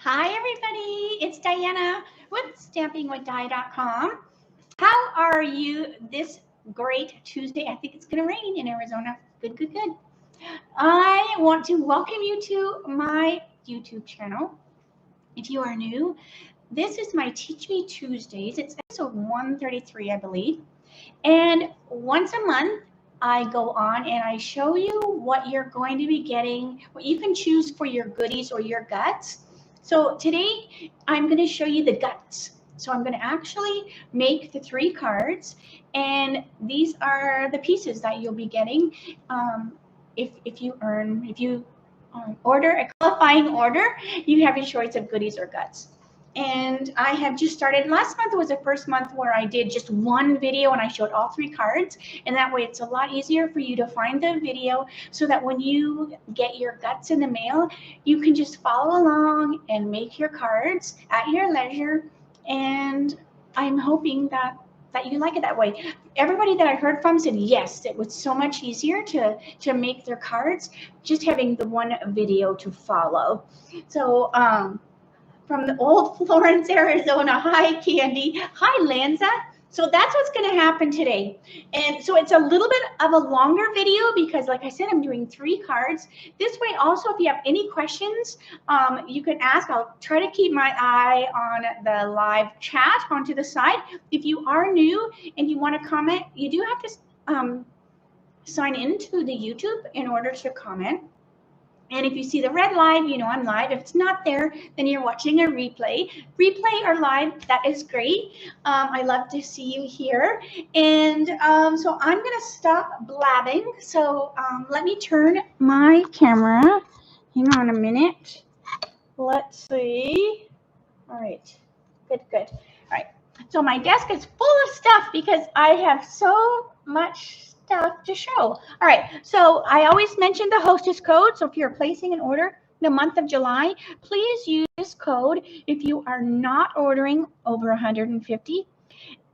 Hi, everybody. It's Diana with stampingwithdi.com. How are you this great Tuesday? I think it's going to rain in Arizona. Good, good, good. I want to welcome you to my YouTube channel. If you are new, this is my Teach Me Tuesdays. It's episode 133, I believe. And once a month, I go on and I show you what you're going to be getting, what you can choose for your goodies or your guts. So today, I'm going to show you the guts. So I'm going to actually make the 3 cards, and these are the pieces that you'll be getting if you order a qualifying order. You have your choice of goodies or guts. And I have just started. Last month was the first month where I did just one video and I showed all 3 cards. And that way it's a lot easier for you to find the video so that when you get your guts in the mail, you can just follow along and make your cards at your leisure. And I'm hoping that you like it that way. Everybody that I heard from said yes, it was so much easier to make their cards just having the one video to follow. So from the old Florence, Arizona. Hi, Candy. Hi, Lanza. So that's what's going to happen today. And so it's a little bit of a longer video because, like I said, I'm doing 3 cards. This way, also, if you have any questions, you can ask. I'll try to keep my eye on the live chat onto the side. If you are new and you want to comment, you do have to sign into the YouTube in order to comment. And if you see the red live, you know I'm live. If it's not there, then you're watching a replay. Replay or live, that is great. I love to see you here. And so I'm going to stop blabbing. So let me turn my camera. Hang on a minute. Let's see. All right. Good, good. All right. So my desk is full of stuff because I have so much stuff to show. All right, so I always mention the Hostess code. So if you're placing an order in the month of July, please use this code if you are not ordering over 150,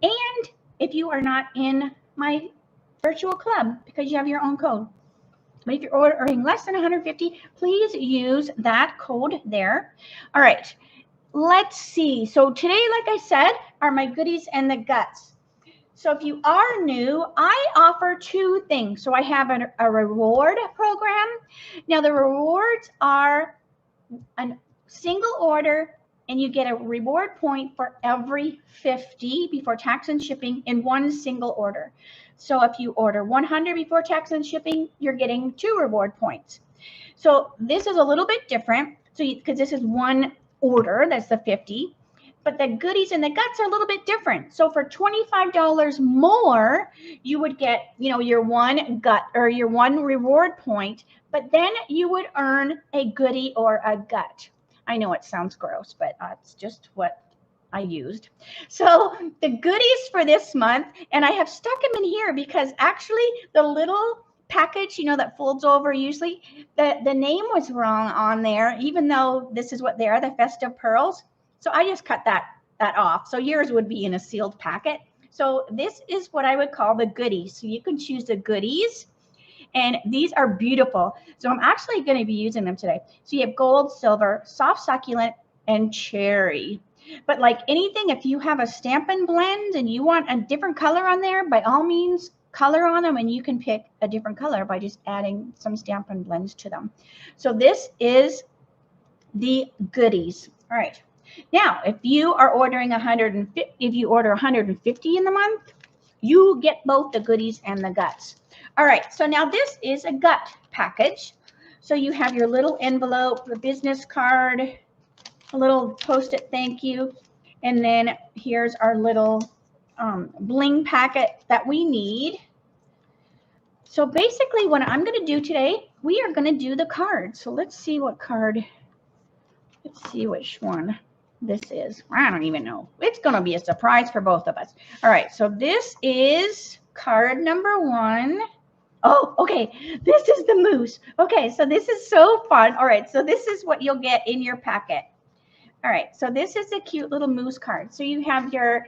and if you are not in my virtual club because you have your own code. But if you're ordering less than 150, please use that code there. All right, let's see. So today, like I said, are my goodies and the guts. So if you are new, I offer 2 things. So I have a reward program. Now the rewards are a single order, and you get a reward point for every 50 before tax and shipping in one single order. So if you order 100 before tax and shipping, you're getting 2 reward points. So this is a little bit different. So because this is one order, that's the 50. But the goodies and the guts are a little bit different. So for $25 more, you would get, your 1 gut or your 1 reward point, but then you would earn a goodie or a gut. I know it sounds gross, but it's just what I used. So the goodies for this month, and I have stuck them in here because actually the little package, that folds over usually, the name was wrong on there, even though this is what they are, the Festive Pearls. So I just cut that off. So yours would be in a sealed packet. So this is what I would call the goodies. So you can choose the goodies, and these are beautiful. So I'm actually going to be using them today. So you have gold, silver, soft succulent, and cherry. But like anything, if you have a Stampin' blend and you want a different color on there, by all means, color on them, and you can pick a different color by just adding some Stampin' blends to them. So this is the goodies. All right. Now, if you are ordering 150, if you order 150 in the month, you get both the goodies and the guts. All right, so now this is a gut package. So you have your little envelope, the business card, a little post-it thank you, and then here's our little bling packet that we need. So basically what I'm going to do today, we are going to do the card. So let's see what card, let's see which one this is. I don't even know. It's going to be a surprise for both of us. All right, so this is card number 1. Oh, okay, this is the moose. Okay, so this is so fun. All right, so this is what you'll get in your packet. All right, so this is a cute little moose card. So you have your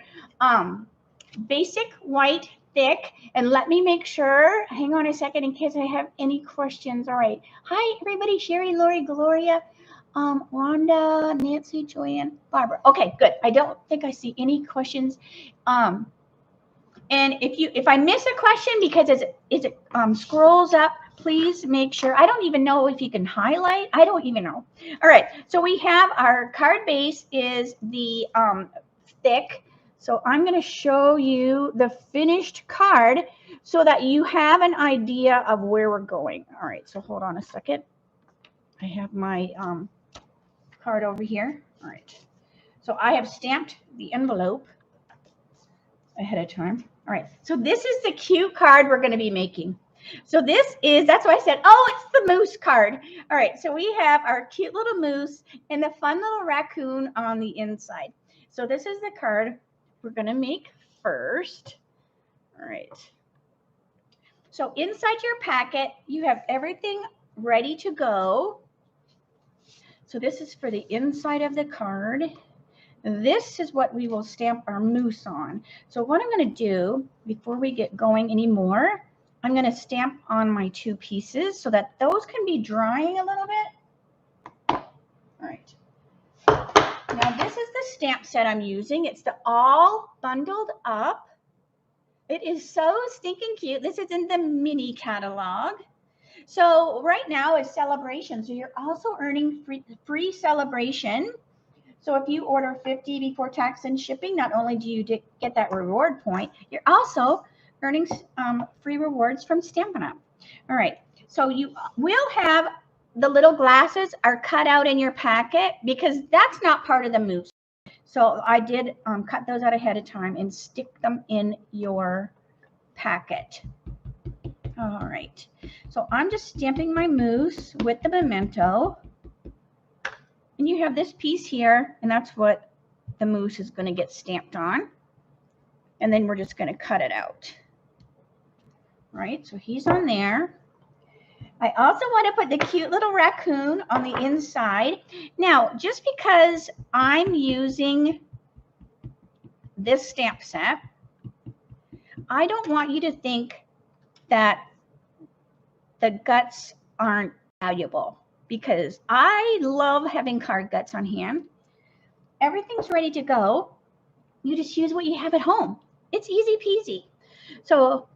basic white thick, and let me make sure, hang on a second in case I have any questions. All right, hi everybody, Sherry, Lori, Gloria. Rhonda, Nancy, Joanne, Barbara. Okay, good. I don't think I see any questions. And if I miss a question because it scrolls up, please make sure. I don't even know if you can highlight. I don't even know. All right. So we have our card base is the thick. So I'm going to show you the finished card so that you have an idea of where we're going. All right. So hold on a second. I have my card over here. All right. So I have stamped the envelope ahead of time. All right. So this is the cute card we're going to be making. So this is, that's why I said, oh, it's the moose card. All right. So we have our cute little moose and the fun little raccoon on the inside. So this is the card we're going to make first. All right. So inside your packet, you have everything ready to go. So this is for the inside of the card. This is what we will stamp our moose on. So what I'm going to do before we get going anymore, I'm going to stamp on my 2 pieces so that those can be drying a little bit. All right. Now this is the stamp set I'm using. It's the all bundled up. It is so stinking cute. This is in the mini catalog. So right now is celebration. So you're also earning free celebration. So if you order 50 before tax and shipping, not only do you get that reward point, you're also earning free rewards from Stampin' Up. All right. So you will have the little glasses are cut out in your packet because that's not part of the moose. So I did cut those out ahead of time and stick them in your packet. All right. So I'm just stamping my moose with the memento. And you have this piece here, and that's what the moose is going to get stamped on. And then we're just going to cut it out. All right, so he's on there. I also want to put the cute little raccoon on the inside. Now, just because I'm using this stamp set, I don't want you to think that the guts aren't valuable, because I love having card guts on hand. Everything's ready to go. You just use what you have at home. It's easy peasy. So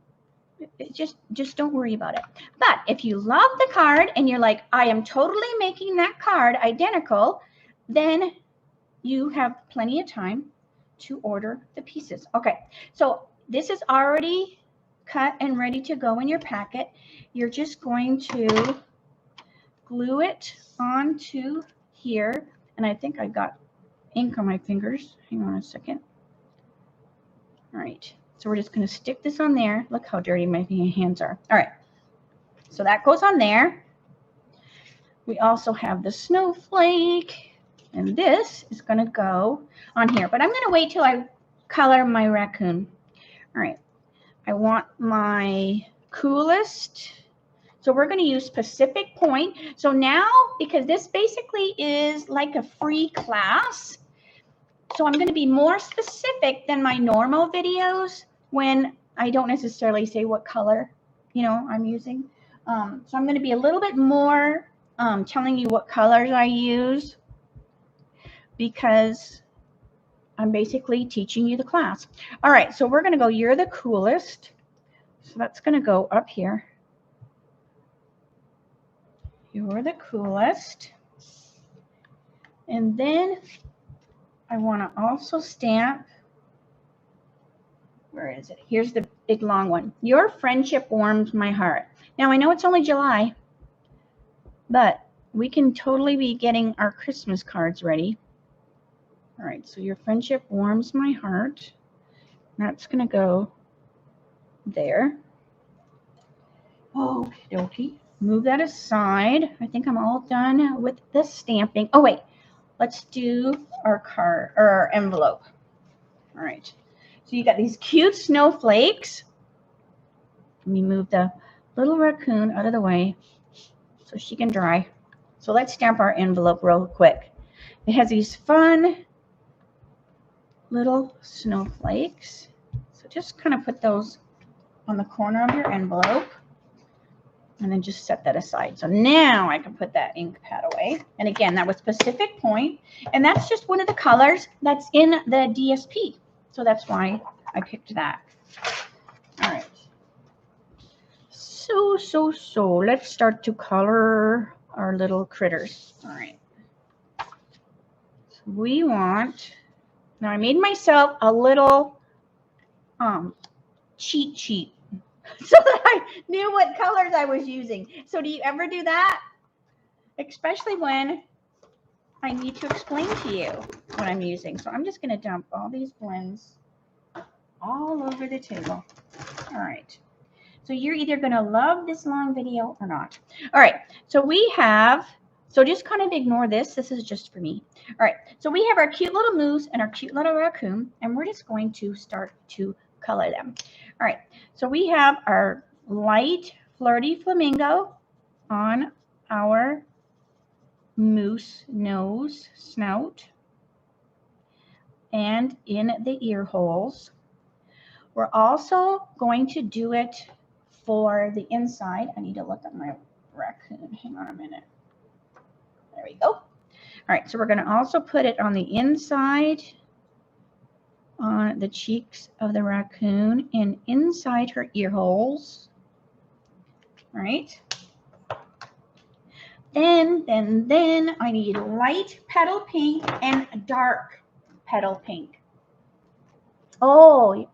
just don't worry about it. But if you love the card and you're like, I am totally making that card identical, then you have plenty of time to order the pieces. Okay, so this is already cut and ready to go in your packet. You're just going to glue it onto here. And I think I got ink on my fingers. Hang on a second. All right. So we're just going to stick this on there. Look how dirty my hands are. All right. So that goes on there. We also have the snowflake. And this is going to go on here. But I'm going to wait till I color my raccoon. All right. I want my coolest. So we're going to use Pacific Point. So now, because this basically is like a free class, so I'm going to be more specific than my normal videos when I don't necessarily say what color, I'm using. So I'm going to be a little bit more telling you what colors I use, because I'm basically teaching you the class. All right, so we're going to go, you're the coolest. So that's going to go up here. You're the coolest. And then I want to also stamp, where is it? Here's the big long one. Your friendship warms my heart. Now I know it's only July, but we can totally be getting our Christmas cards ready. All right, so your friendship warms my heart. That's going to go there. Okie dokie. Move that aside. I think I'm all done with the stamping. Oh, wait. Let's do our card or our envelope. All right. So you got these cute snowflakes. Let me move the little raccoon out of the way so she can dry. So let's stamp our envelope real quick. It has these fun little snowflakes. So just kind of put those on the corner of your envelope. And then just set that aside. So now I can put that ink pad away. And again, that was Pacific Point. And that's just one of the colors that's in the DSP. So that's why I picked that. All right. So let's start to color our little critters. All right. So we want, now I made myself a little cheat sheet so that I knew what colors I was using. So do you ever do that? Especially when I need to explain to you what I'm using. So I'm just going to dump all these blends all over the table. All right. So you're either going to love this long video or not. All right. So we have, so just kind of ignore this. This is just for me. All right. So we have our cute little moose and our cute little raccoon, and we're just going to start to color them. All right. So we have our light flirty flamingo on our moose nose, snout, and in the ear holes. We're also going to do it for the inside. I need to look at my raccoon. Hang on a minute. There we go. All right, so we're going to also put it on the inside, on the cheeks of the raccoon, and inside her ear holes. All right. Then I need light petal pink and dark petal pink. Oh,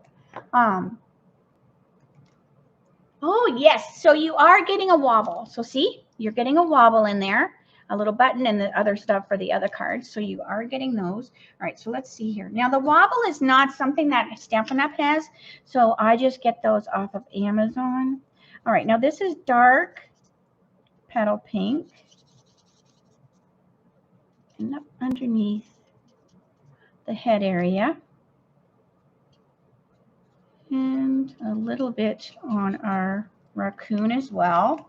yes. So you are getting a wobble. So see, you're getting a wobble in there, a little button and the other stuff for the other cards. So you are getting those. All right. So let's see here. Now the wobble is not something that Stampin' Up has. So I just get those off of Amazon. All right. Now this is dark petal pink. And up underneath the head area. And a little bit on our raccoon as well.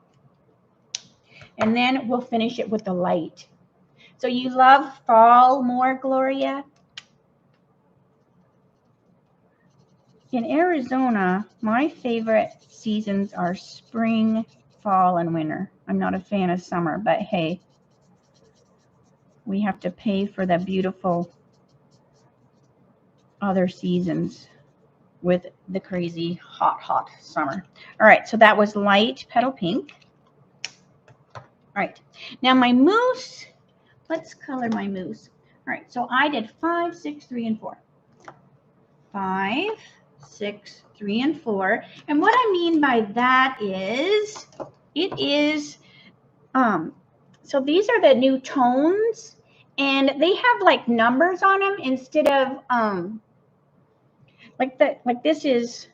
And then we'll finish it with the light. So you love fall more, Gloria? In Arizona, my favorite seasons are spring, fall, and winter. I'm not a fan of summer, but hey, we have to pay for the beautiful other seasons with the crazy hot summer. All right, so that was light petal pink. All right, now my moose, let's color my moose. All right, so I did 5, 6, 3, and 4. 5, 6, 3, and 4. And what I mean by that is, it is, so these are the new tones, and they have like numbers on them instead of, like this is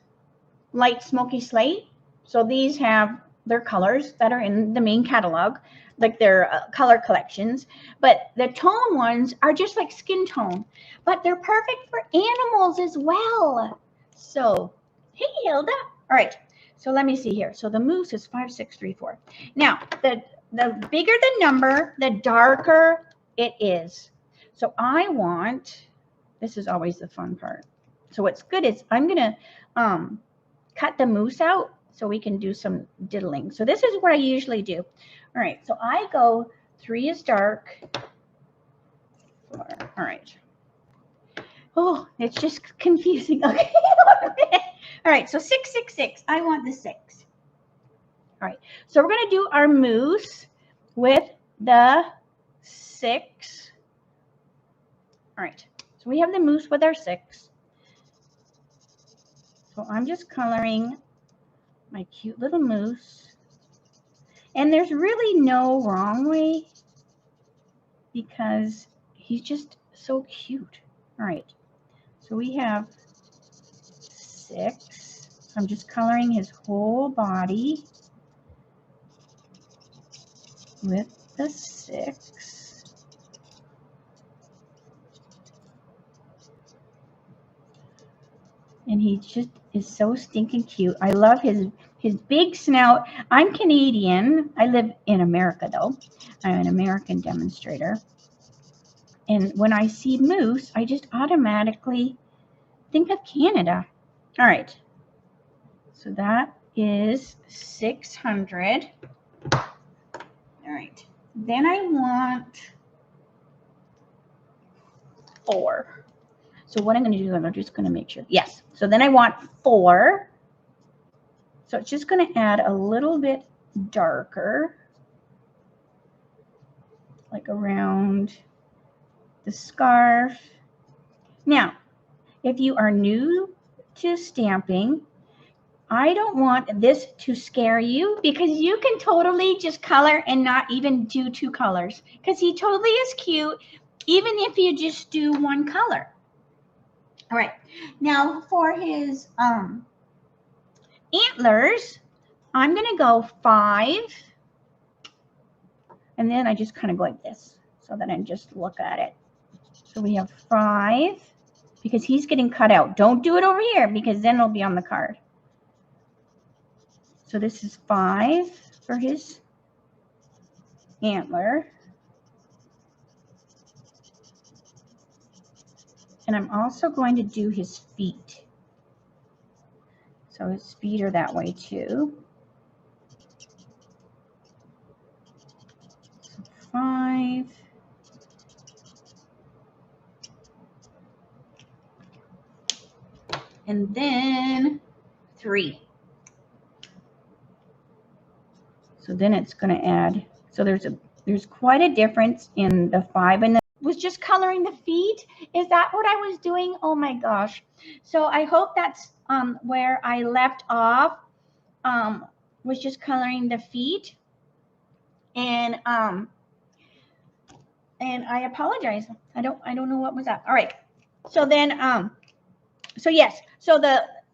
light smoky slate. So these have their colors that are in the main catalog, like their color collections. But the tone ones are just like skin tone, but they're perfect for animals as well. So, hey, Hilda. All right. So let me see here. So the moose is 5, 6, 3, 4. Now, the bigger the number, the darker it is. So I want, this is always the fun part. So what's good is I'm going to cut the moose out so we can do some diddling. So this is what I usually do. All right, so I go 3 is dark. 4. All right. Oh, it's just confusing. Okay. All right, so 6, 6, 6. I want the 6. All right, so we're going to do our moose with the 6. All right, so we have the moose with our 6. So I'm just coloring my cute little moose. And there's really no wrong way because he's just so cute. All right. So we have 6. I'm just coloring his whole body with the 6. And he just is so stinking cute. I love his big snout. I'm Canadian. I live in America, though. I'm an American demonstrator. And when I see moose, I just automatically think of Canada. All right. So that is 600. All right. Then I want 4. So what I'm going to do, I'm just going to make sure. Yes. So then I want 4. So it's just going to add a little bit darker, like around the scarf. Now, if you are new to stamping, I don't want this to scare you, because you can totally just color and not even do 2 colors, because he totally is cute even if you just do 1 color. All right, now for his antlers, I'm going to go 5, and then I just kind of go like this so that I just look at it. So we have 5, because he's getting cut out. Don't do it over here, because then it'll be on the card. So this is 5 for his antler. And I'm also going to do his feet. So his feet are that way too. So 5. And then 3. So then it's going to add, so there's quite a difference in the 5 and the was just coloring the feet. Is that what I was doing? Oh my gosh. So I hope that's where I left off, was just coloring the feet. And I apologize. I don't know what was that. All right. So then so yes. So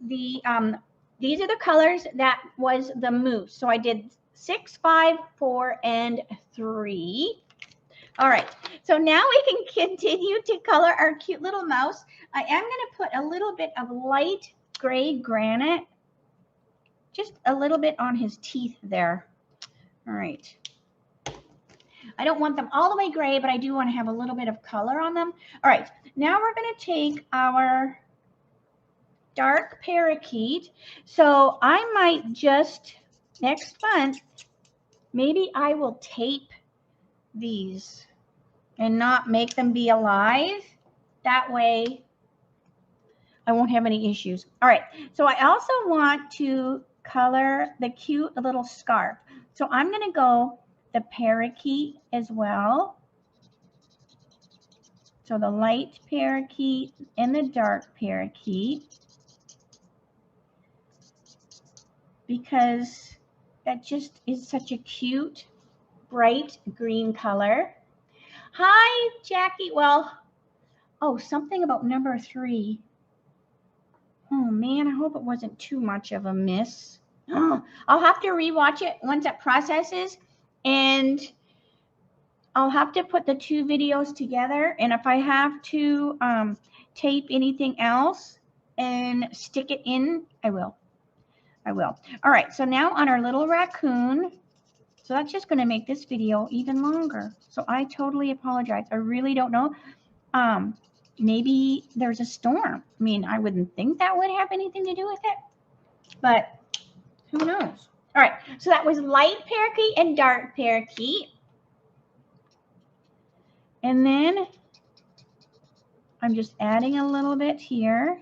these are the colors that was the moose. So I did 6, 5, 4, and 3. All right, so now we can continue to color our cute little mouse. I am going to put a little bit of light gray granite, just a little bit on his teeth there. All right. I don't want them all the way gray, but I do want to have a little bit of color on them. All right, now we're going to take our dark parakeet. So I might just, next month, maybe I will tape these and not make them be alive. That way I won't have any issues. All right, so I also want to color the cute little scarf. So I'm going to go the parakeet as well. So the light parakeet and the dark parakeet, because that just is such a cute, bright green color. Hi, Jackie. Well, oh, something about number 3. Oh man, I hope it wasn't too much of a miss. Oh, I'll have to rewatch it once it processes, and I'll have to put the 2 videos together. And if I have to tape anything else and stick it in, I will. All right, so now on our little raccoon, so that's just going to make this video even longer. So I totally apologize. I really don't know. Maybe there's a storm. I mean, I wouldn't think that would have anything to do with it, but who knows? All right, so that was light parakeet and dark parakeet. And then I'm just adding a little bit here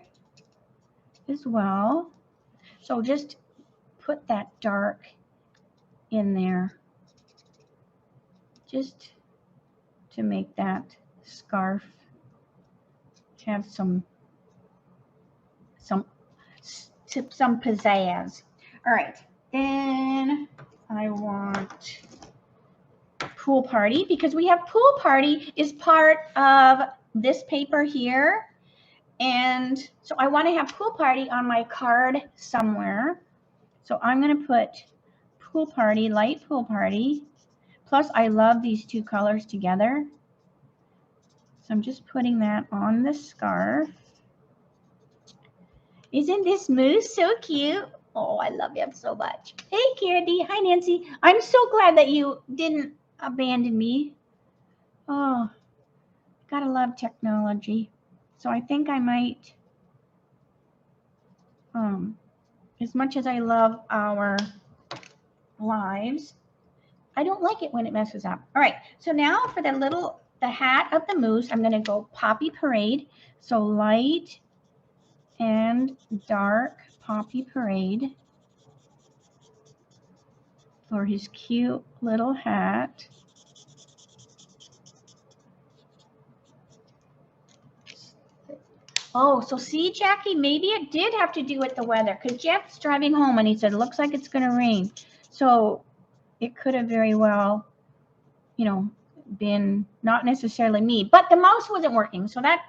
as well. So just put that dark in there, just to make that scarf have some pizzazz. All right, then I want pool party, because we have pool party is part of this paper here, and so I want to have pool party on my card somewhere. So I'm going to put pool party, light pool party. Plus I love these 2 colors together, so I'm just putting that on the scarf. Isn't this moose so cute? Oh, I love him so much. Hey, Candy. Hi, Nancy. I'm so glad that you didn't abandon me. Oh, gotta love technology. So I think I might as much as I love our lives, I don't like it when it messes up. All right, so now for the hat of the moose, I'm going to go Poppy Parade. So light and dark Poppy Parade for his cute little hat. Oh, so see, Jackie, maybe it did have to do with the weather, because Jeff's driving home and he said, it looks like it's going to rain. So it could have very well, you know, been not necessarily me, but the mouse wasn't working. So that,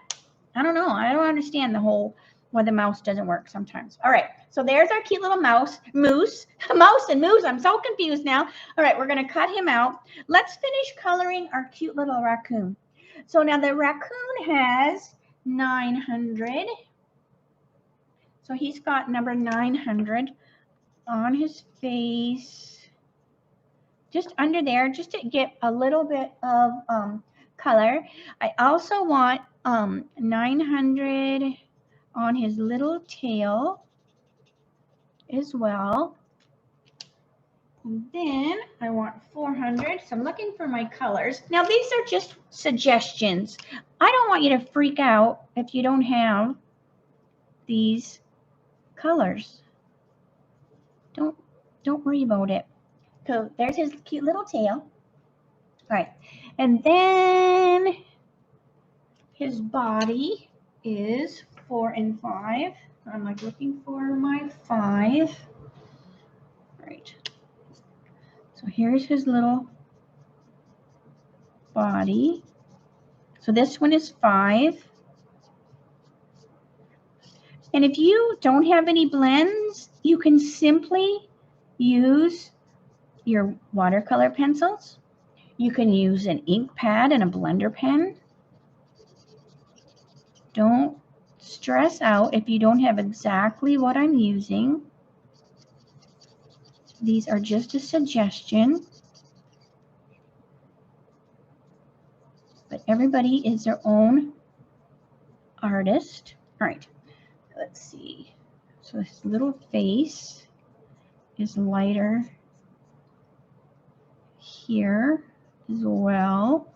I don't know. I don't understand the whole why the mouse doesn't work sometimes. All right, so there's our cute little mouse and moose. I'm so confused now. All right, we're going to cut him out. Let's finish coloring our cute little raccoon. So now the raccoon has 900. So he's got number 900 on his face, just under there, just to get a little bit of color. I also want 900 on his little tail as well. And then I want 400. So I'm looking for my colors. Now these are just suggestions. I don't want you to freak out if you don't have these colors. Don't worry about it. So there's his cute little tail. All right, and then his body is 4 and 5. I'm like looking for my 5. All right. So here's his little body. So this one is 5. And if you don't have any blends, you can simply use your watercolor pencils. You can use an ink pad and a blender pen. Don't stress out if you don't have exactly what I'm using. These are just a suggestion. But everybody is their own artist. All right, let's see. So this little face is lighter here as well.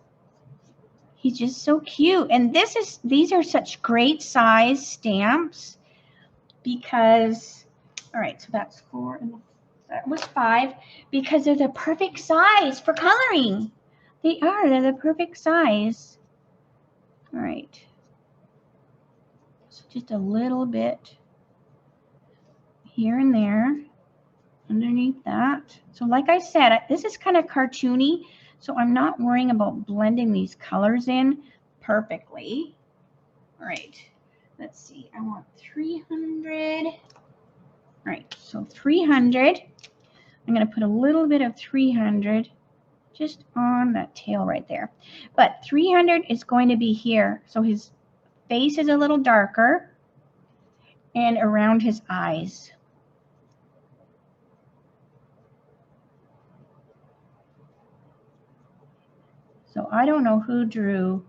He's just so cute. And these are such great size stamps because, all right, so that's 4 and that was 5, because they're the perfect size for coloring. They're the perfect size. All right. So just a little bit here and there underneath that. So like I said, this is kind of cartoony, so I'm not worrying about blending these colors in perfectly. All right, let's see. I want 300. All right, so 300. I'm going to put a little bit of 300 just on that tail right there. But 300 is going to be here. So his face is a little darker and around his eyes. So I don't know who drew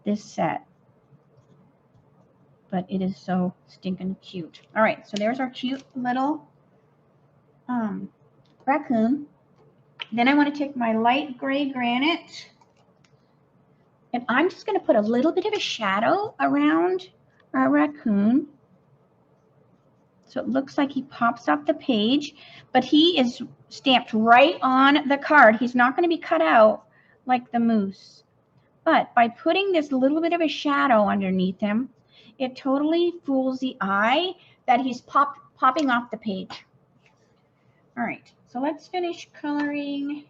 this set, but it is so stinking cute. All right, so there's our cute little raccoon. Then I want to take my light gray granite, and I'm just going to put a little bit of a shadow around our raccoon. So it looks like he pops off the page, but he is stamped right on the card. He's not going to be cut out like the moose. But by putting this little bit of a shadow underneath him, it totally fools the eye that he's popping off the page. All right, so let's finish coloring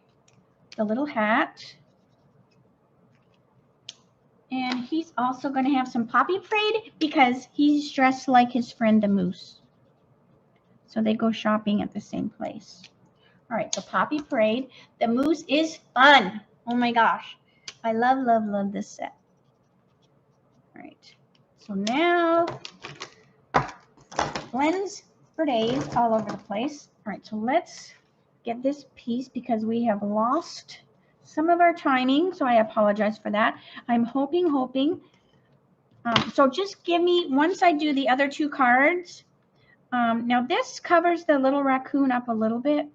the little hat. And he's also going to have some Poppy Parade because he's dressed like his friend the moose. So they go shopping at the same place. All right, so Poppy Parade. The moose is fun. Oh my gosh. I love, love, love this set. All right, so now blends for days all over the place. All right, so let's get this piece because we have lost some of our timing, so I apologize for that. I'm hoping. So just give me, once I do the other 2 cards, Now this covers the little raccoon up a little bit,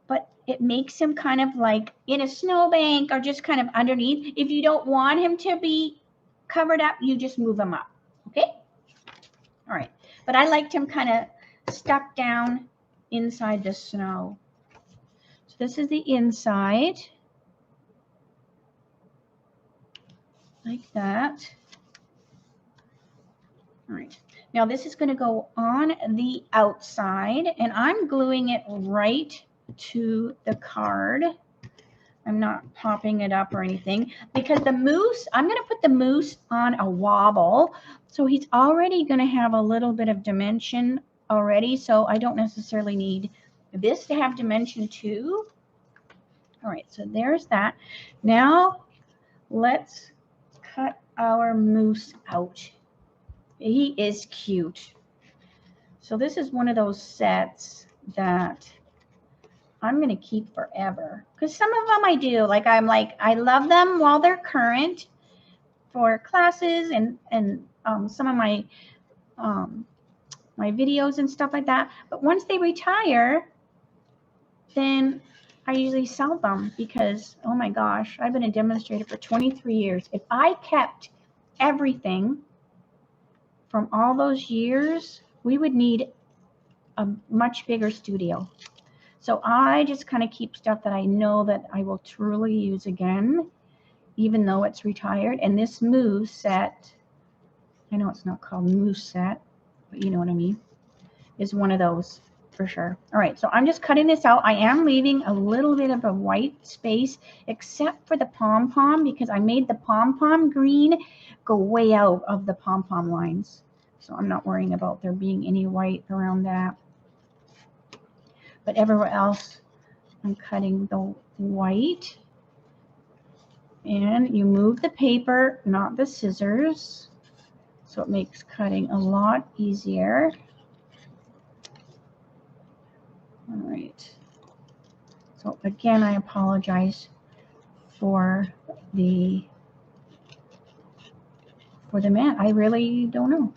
but it makes him kind of like in a snowbank or just kind of underneath. If you don't want him to be covered up, you just move him up, okay? All right, but I liked him kind of stuck down inside the snow. So this is the inside, like that. All right, now this is going to go on the outside, and I'm gluing it right to the card. I'm not popping it up or anything because the moose, I'm going to put the moose on a wobble. So he's already going to have a little bit of dimension already. So I don't necessarily need this to have dimension too. All right, so there's that. Now let's cut our moose out. He is cute. So this is one of those sets that I'm going to keep forever, because some of them I do. I love them while they're current for classes and some of my my videos and stuff like that. But once they retire, then I usually sell them because, oh my gosh, I've been a demonstrator for 23 years. If I kept everything from all those years, we would need a much bigger studio. So I just kind of keep stuff that I know that I will truly use again, even though it's retired. And this moose set, I know it's not called moose set, but you know what I mean, is one of those for sure. All right, so I'm just cutting this out. I am leaving a little bit of a white space, except for the pom-pom, because I made the pom-pom green go way out of the pom-pom lines. So I'm not worrying about there being any white around that. But everywhere else, I'm cutting the white. And you move the paper, not the scissors. So it makes cutting a lot easier. All right. So again, I apologize for the mat. I really don't know.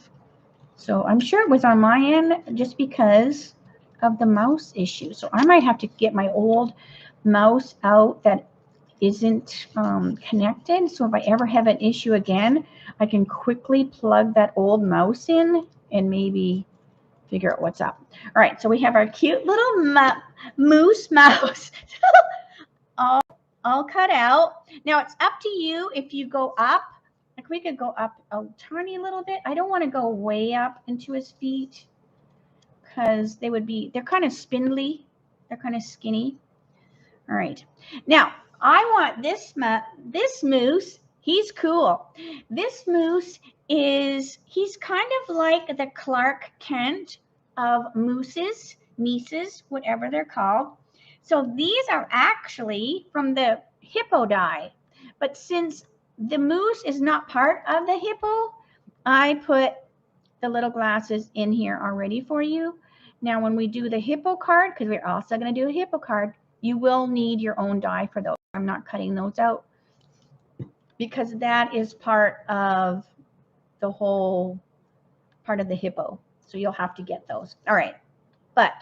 So I'm sure it was on my end just because of the mouse issue. So I might have to get my old mouse out that isn't connected. So if I ever have an issue again, I can quickly plug that old mouse in and maybe figure out what's up. All right, so we have our cute little moose mouse all cut out. Now it's up to you if you go up. Like we could go up a tiny little bit. I don't want to go way up into his feet because they're kind of spindly. They're kind of skinny. All right. Now I want this moose. He's cool. This moose he's kind of like the Clark Kent of mooses, Mises, whatever they're called. So these are actually from the Hippo die. But since the moose is not part of the Hippo, I put the little glasses in here already for you. Now, when we do the Hippo card, because we're also going to do a Hippo card, you will need your own die for those. I'm not cutting those out because that is part of the whole part of the Hippo. So you'll have to get those. All right. But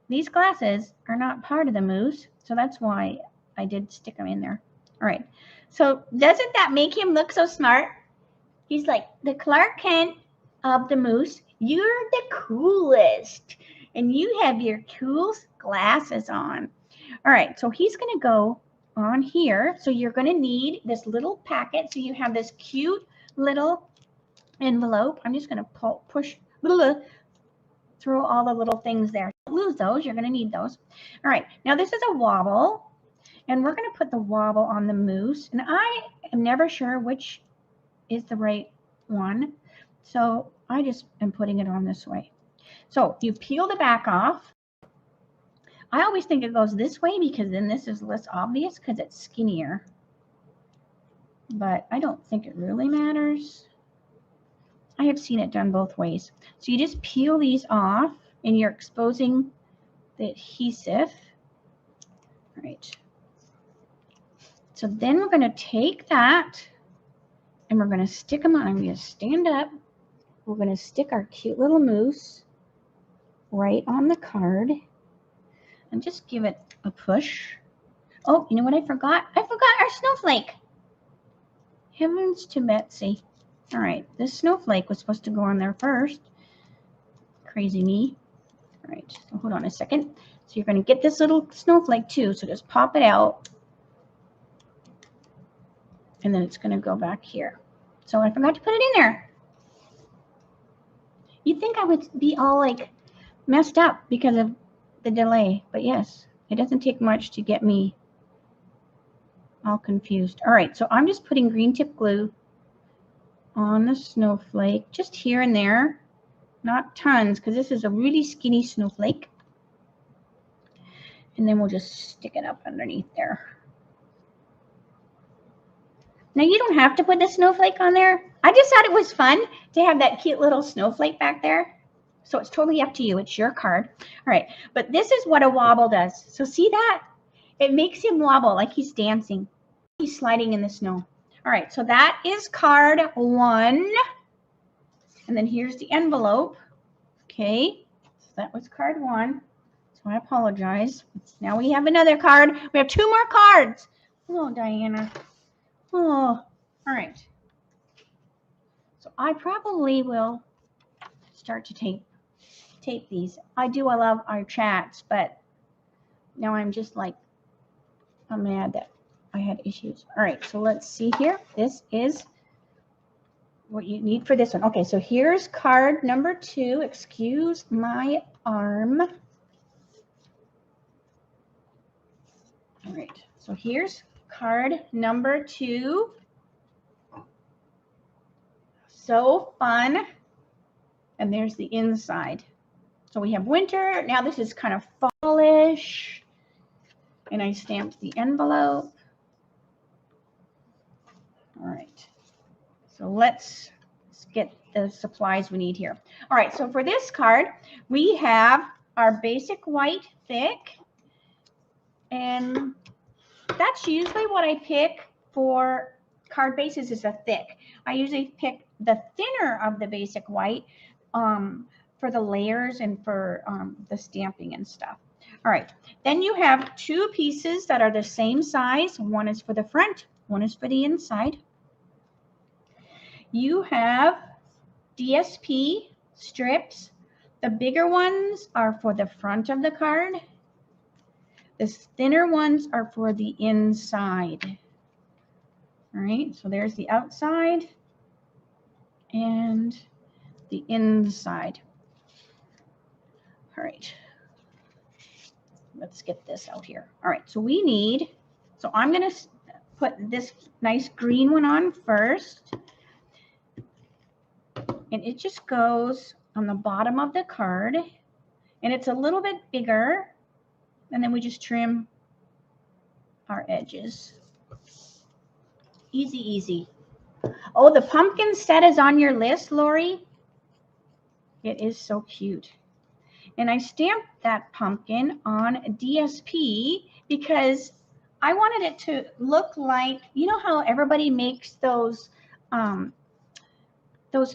these glasses are not part of the moose. So that's why I did stick them in there. All right. So doesn't that make him look so smart? He's like the Clark Kent of the moose. You're the coolest. And you have your cool glasses on. All right. So he's going to go on here. So you're going to need this little packet. So you have this cute little envelope. I'm just going to push, throw all the little things there. Don't lose those. You're going to need those. All right. Now this is a wobble. And we're going to put the wobble on the moose. And I am never sure which is the right one. So I just am putting it on this way. So you peel the back off. I always think it goes this way because then this is less obvious because it's skinnier. But I don't think it really matters. I have seen it done both ways. So you just peel these off and you're exposing the adhesive. All right. So then we're going to take that and we're going to stick them on. I'm going to stand up. We're going to stick our cute little moose right on the card and just give it a push. Oh, you know what I forgot? I forgot our snowflake. Heavens to Betsy. All right, this snowflake was supposed to go on there first. Crazy me. All right, so hold on a second. So you're going to get this little snowflake too. So just pop it out. And then it's going to go back here. So I forgot to put it in there. You'd think I would be all like messed up because of the delay. But yes, it doesn't take much to get me all confused. All right, so I'm just putting green tip glue on the snowflake, just here and there. Not tons, because this is a really skinny snowflake. And then we'll just stick it up underneath there. Now you don't have to put the snowflake on there. I just thought it was fun to have that cute little snowflake back there. So it's totally up to you. It's your card. All right, but this is what a wobble does. So see that? It makes him wobble like he's dancing. He's sliding in the snow. All right, so that is card 1. And then here's the envelope. Okay, so that was card 1. So I apologize. Now we have another card. We have 2 more cards. Oh, Diana. Oh, all right. So I probably will start to tape these. I love our chats, but now I'm just like, I'm mad that I had issues. All right, so let's see here. This is what you need for this one. Okay, so here's card number 2. Excuse my arm. All right, so here's card number 2. So fun. And there's the inside. So we have winter. Now this is kind of fallish. And I stamped the envelope. All right. So let's get the supplies we need here. All right, so for this card, we have our basic white thick. And that's usually what I pick for card bases, is a thick. I usually pick the thinner of the basic white for the layers and for the stamping and stuff. All right, then you have 2 pieces that are the same size. One is for the front, one is for the inside. You have DSP strips. The bigger ones are for the front of the card. The thinner ones are for the inside. All right, so there's the outside and the inside. All right, let's get this out here. All right, so we need, so I'm going to put this nice green one on first. And it just goes on the bottom of the card. And it's a little bit bigger. And then we just trim our edges. Easy, easy. Oh, the pumpkin set is on your list, Lori. It is so cute. And I stamped that pumpkin on DSP because I wanted it to look like, you know how everybody makes those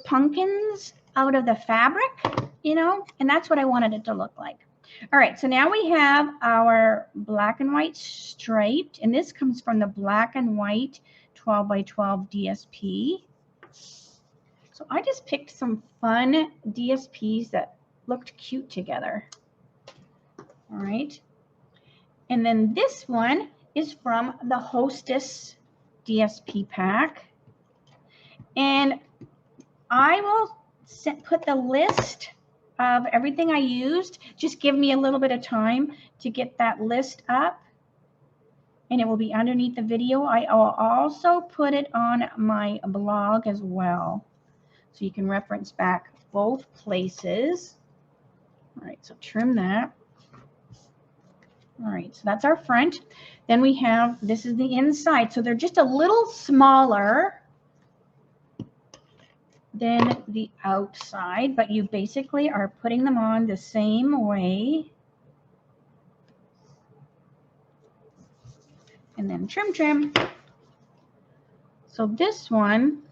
pumpkins out of the fabric, you know, and that's what I wanted it to look like. All right, so now we have our black and white striped, and this comes from the black and white 12 by 12 DSP. So I just picked some fun DSPs that looked cute together. All right, and then this one is from the Hostess DSP pack, and I will put the list of everything I used. Just give me a little bit of time to get that list up, and it will be underneath the video. I will also put it on my blog as well, so you can reference back both places. All right, so trim that. All right, so that's our front. Then we have, this is the inside. So they're just a little smaller than the outside, but you basically are putting them on the same way. And then trim, trim. So this one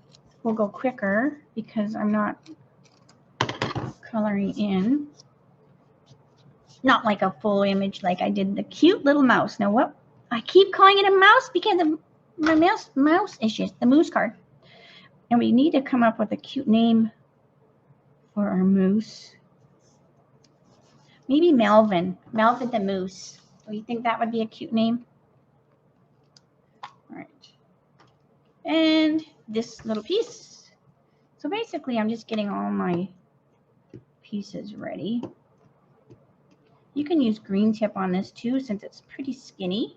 will go quicker because I'm not coloring in. Not like a full image like I did the cute little mouse. Now what? I keep calling it a mouse because of my mouse issues, the moose card. And we need to come up with a cute name for our moose. Maybe Melvin. Melvin the moose. Do you think that would be a cute name? All right. And this little piece. So basically, I'm just getting all my pieces ready. You can use green tip on this too, since it's pretty skinny.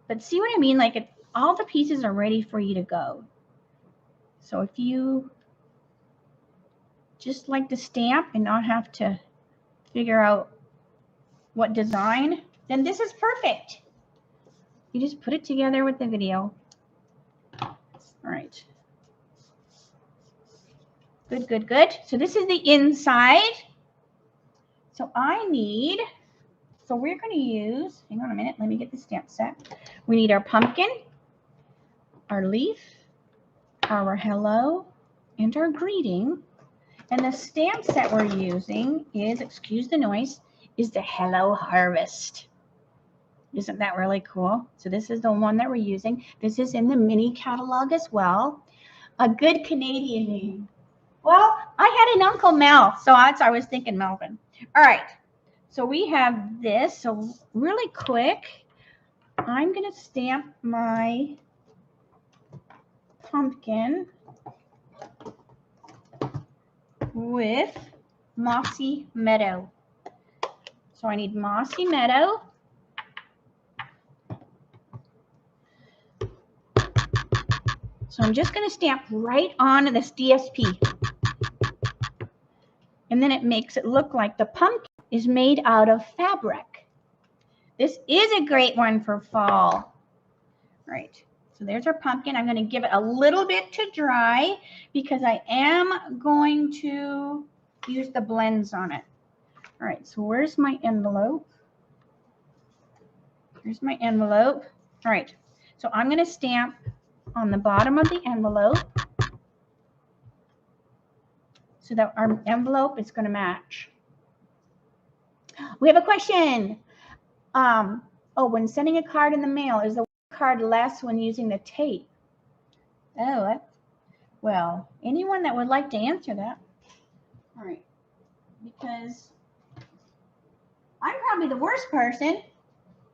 But see what I mean? Like all the pieces are ready for you to go. So if you just like to stamp and not have to figure out what design, then this is perfect. You just put it together with the video. All right. Good, good, good. So this is the inside. So we're going to use, hang on a minute, let me get the stamp set. We need our pumpkin, our leaf, our hello, and our greeting. And the stamp set we're using is, excuse the noise, is the Hello Harvest. Isn't that really cool? So this is the one that we're using. This is in the mini catalog as well. A good Canadian name. Well, I had an Uncle Mel, so I was thinking Melvin. All right, so we have this. So really quick, I'm going to stamp my pumpkin with Mossy Meadow. So I need Mossy Meadow. So I'm just going to stamp right on this DSP. And then it makes it look like the pumpkin is made out of fabric. This is a great one for fall. All right, so there's our pumpkin. I'm going to give it a little bit to dry because I am going to use the blends on it. All right, so where's my envelope? Here's my envelope. All right, so I'm going to stamp on the bottom of the envelope so that our envelope is going to match. We have a question. When sending a card in the mail, is the card less when using the tape? Oh, well, anyone that would like to answer that. All right, because I'm probably the worst person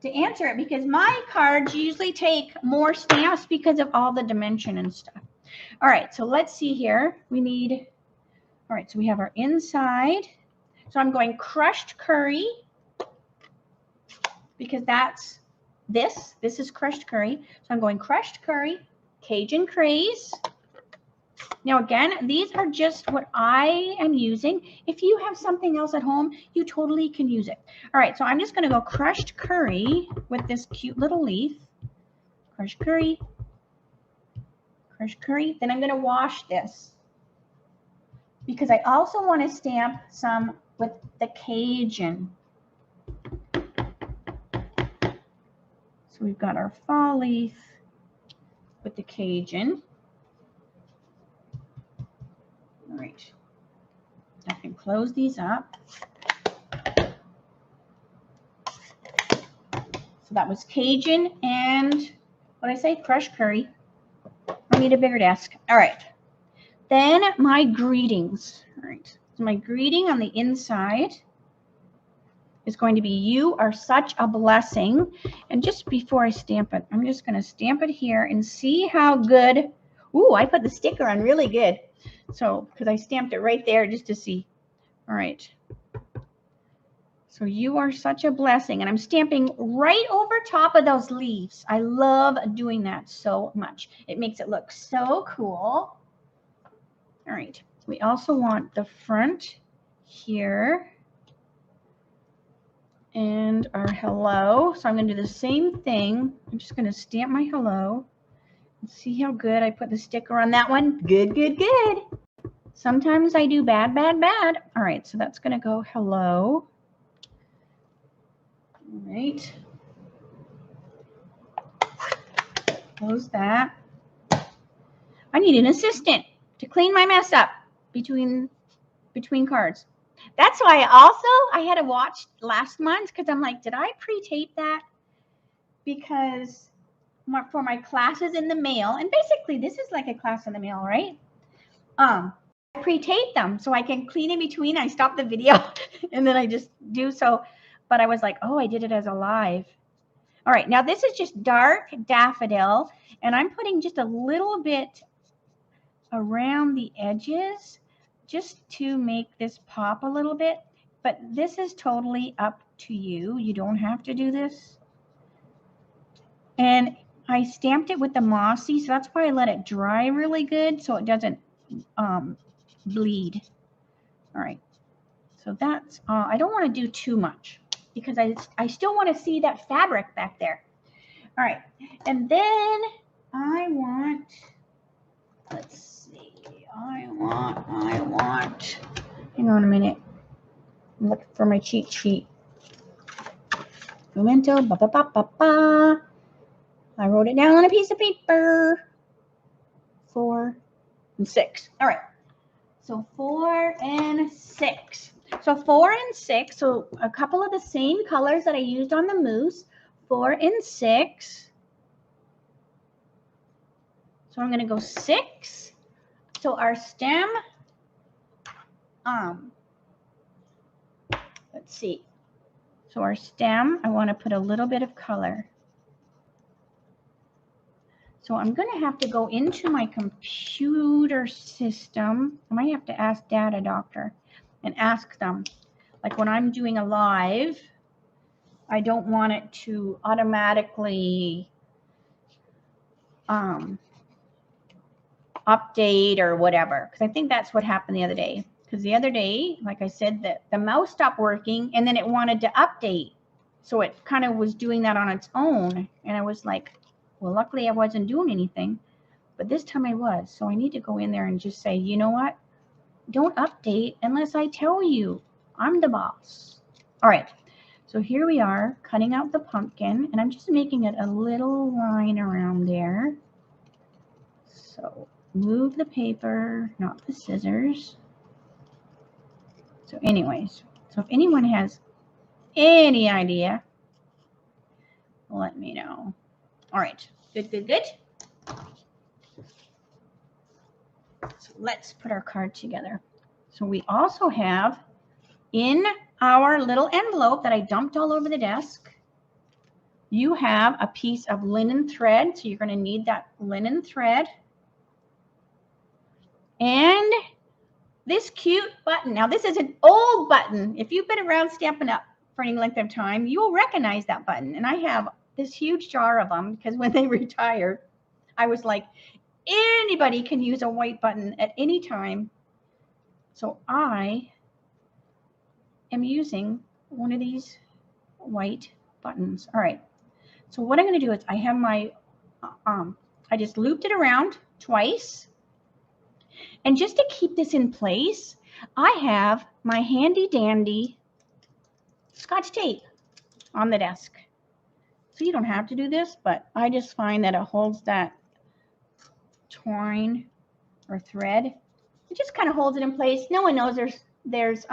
to answer it because my cards usually take more stamps because of all the dimension and stuff. All right, so let's see here. We need, all right, so we have our inside. So I'm going crushed curry because that's this. This is crushed curry. So I'm going crushed curry, Cajun craze. Now again, these are just what I am using. If you have something else at home, you totally can use it. All right, so I'm just going to go crushed curry with this cute little leaf. Crushed curry. Crushed curry. Then I'm going to wash this because I also want to stamp some with the Cajun. So we've got our fall leaf with the Cajun. All right, I can close these up. So that was Cajun and what did I say? Crushed curry. I need a bigger desk. All right. Then my greetings. All right. So my greeting on the inside is going to be, you are such a blessing. And just before I stamp it, I'm just going to stamp it here and see how good. Ooh, I put the sticker on really good. So, because I stamped it right there just to see. All right. So you are such a blessing. And I'm stamping right over top of those leaves. I love doing that so much. It makes it look so cool. All right. We also want the front here. And our hello. So I'm going to do the same thing. I'm just going to stamp my hello. And see how good I put the sticker on that one. Good, good, good. Sometimes I do bad, bad, bad. All right, so that's going to go hello. All right. Close that. I need an assistant to clean my mess up between cards. That's why I had to watch last month because I'm like, did I pre-tape that? Because for my classes in the mail, and basically this is like a class in the mail, right? I pre-tape them so I can clean in between. I stop the video and then I just do so. But I was like, oh, I did it as a live. All right, now this is just dark daffodil, and I'm putting just a little bit around the edges just to make this pop a little bit. But this is totally up to you. You don't have to do this. And I stamped it with the mossy, so that's why I let it dry really good so it doesn't bleed. All right, so that's, I don't want to do too much because I still want to see that fabric back there. All right, and then I want, let's see, I want, hang on a minute, look for my cheat sheet. Memento, ba ba ba ba ba. I wrote it down on a piece of paper. 4 and 6. All right. So 4 and 6. So 4 and 6. So a couple of the same colors that I used on the mousse. 4 and 6. So I'm going to go 6. So our stem, let's see. So our stem, I want to put a little bit of color. So I'm going to have to go into my computer system. I might have to ask Data Doctor and ask them. Like when I'm doing a live, I don't want it to automatically update or whatever. Because I think that's what happened the other day. Because the other day, like I said, that the mouse stopped working and then it wanted to update. So it kind of was doing that on its own. And I was like, well, luckily I wasn't doing anything, but this time I was. So I need to go in there and just say, you know what? Don't update unless I tell you. I'm the boss. All right. So here we are cutting out the pumpkin, and I'm just making it a little line around there. So move the paper, not the scissors. So anyways, so if anyone has any idea, let me know. All right. Good, good, good. So let's put our card together. So we also have in our little envelope that I dumped all over the desk, you have a piece of linen thread. So you're going to need that linen thread. And this cute button. Now this is an old button. If you've been around Stampin' Up for any length of time, you will recognize that button. And I have this huge jar of them because when they retired, I was like, anybody can use a white button at any time. So I am using one of these white buttons. All right. So what I'm going to do is I have my, I just looped it around twice. And just to keep this in place, I have my handy dandy Scotch tape on the desk. So you don't have to do this, but I just find that it holds that twine or thread. It just kind of holds it in place. No one knows there's